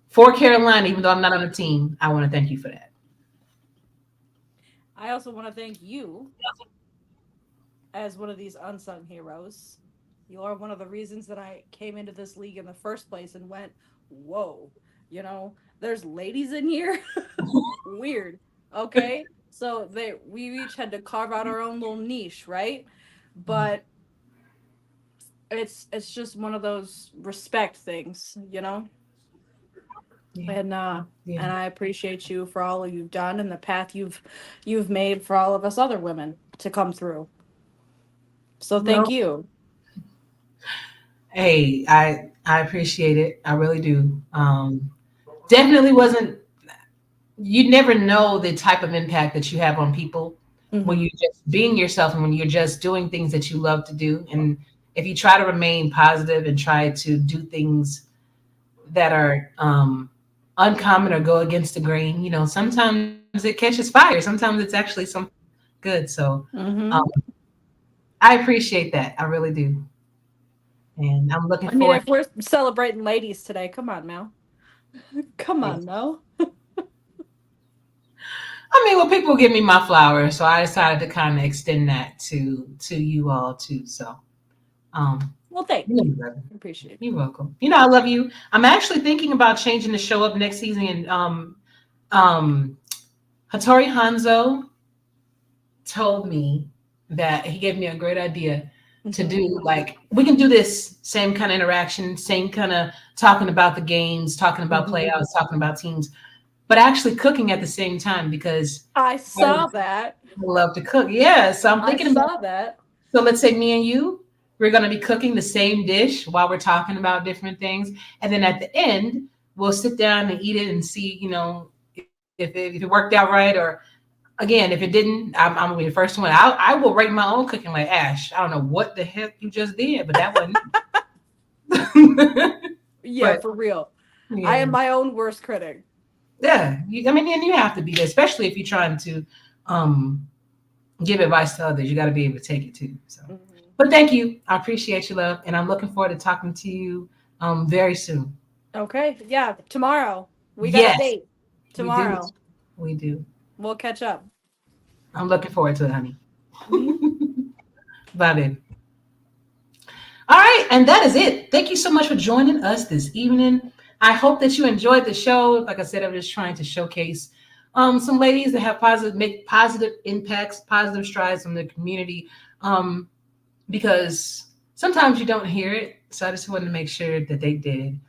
for Carolina, even though I'm not on the team, I want to thank you for that. I also want to thank you as one of these unsung heroes. You are one of the reasons that I came into this league in the first place and went, whoa, there's ladies in here. Weird. Okay. So we each had to carve out our own little niche, right? But it's just one of those respect things, Yeah. And I appreciate you for all you've done and the path you've made for all of us other women to come through. So thank you. Hey, I appreciate it. I really do. Definitely wasn't. You never know the type of impact that you have on people when you're just being yourself and when you're just doing things that you love to do. And if you try to remain positive and try to do things that are uncommon or go against the grain, sometimes it catches fire. Sometimes it's actually something good. So I appreciate that. I really do. And I'm looking forward. If we're celebrating ladies today, come on, Mel. Come on, Mel. Well, people give me my flowers, so I decided to kind of extend that to you all too. So, well, thank you. Appreciate it. You're welcome. I love you. I'm actually thinking about changing the show up next season. And Hattori Hanzo told me that he gave me a great idea to do, like, we can do this same kind of interaction, same kind of talking about the games, talking about playoffs, talking about teams, but actually cooking at the same time, because I saw that. I love to cook. Yeah. So I'm thinking about that. So let's say me and you, we're going to be cooking the same dish while we're talking about different things. And then at the end, we'll sit down and eat it and see, if it worked out right. Or again, if it didn't, I'm going to be the first one. I will rate my own cooking like, Ash, I don't know what the heck you just did, but that wasn't. Yeah, for real. Yeah. I am my own worst critic. Yeah. And you have to be there, especially if you're trying to give advice to others. You got to be able to take it too. So, but thank you. I appreciate you, love. And I'm looking forward to talking to you very soon. Okay. Yeah. Tomorrow. We got a date. Tomorrow. We do. We'll catch up. I'm looking forward to it, honey. Bye, baby. All right. And that is it. Thank you so much for joining us this evening. I hope that you enjoyed the show. Like I said, I'm just trying to showcase some ladies that have make positive impacts, positive strides in the community, because sometimes you don't hear it. So I just wanted to make sure that they did.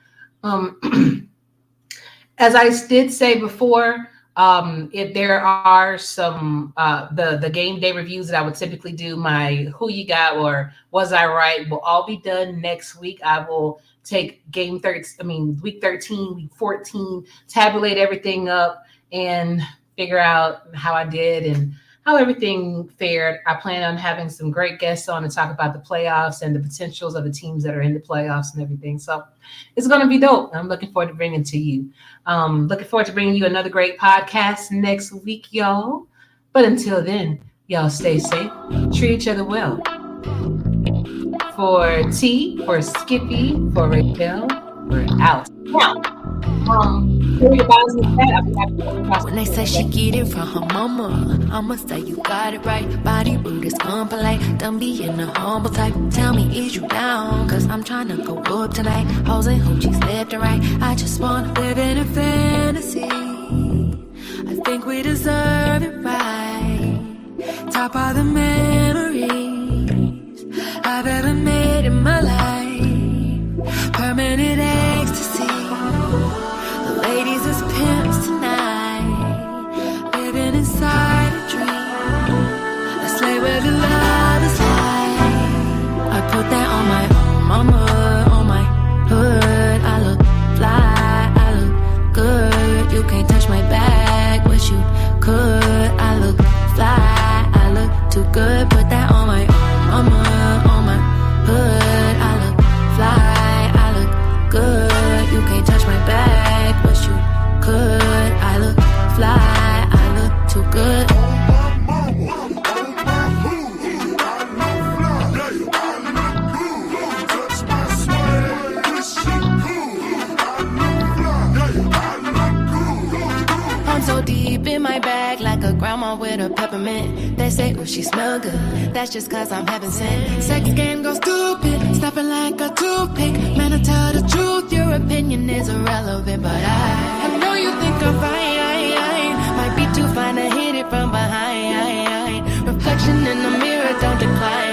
As I did say before, if there are some the game day reviews that I would typically do, my Who You Got or Was I Right will all be done next week. I will take week 13, week 14, tabulate everything up and figure out how I did and how everything fared. I plan on having some great guests on to talk about the playoffs and the potentials of the teams that are in the playoffs and everything. So it's going to be dope. I'm looking forward to bringing it to you. Looking forward to bringing you another great podcast next week, y'all. But until then, y'all stay safe. Treat each other well. For T, for Skippy, for Raquel, we're out. Now, when they say she get it from her mama, I'ma say you got it right. Body rude is unpolite. Don't be in the humble type. Tell me, is you down? Cause I'm trying to go up tonight. Hoes and hoochies left and right. I just wanna live in a fantasy. I think we deserve it right. Top of the memories I've ever made in my life. Permanent ecstasy. The ladies is pimps tonight, living inside a dream. Let's lay where the love is. compliment. They say, oh, she smell good. That's just cause I'm heaven sent. Sex game goes stupid, snapping like a toothpick. Man, I tell the truth, your opinion is irrelevant. But I know you think I'm fine. Might be too fine to hit it from behind. Reflection in the mirror, don't decline.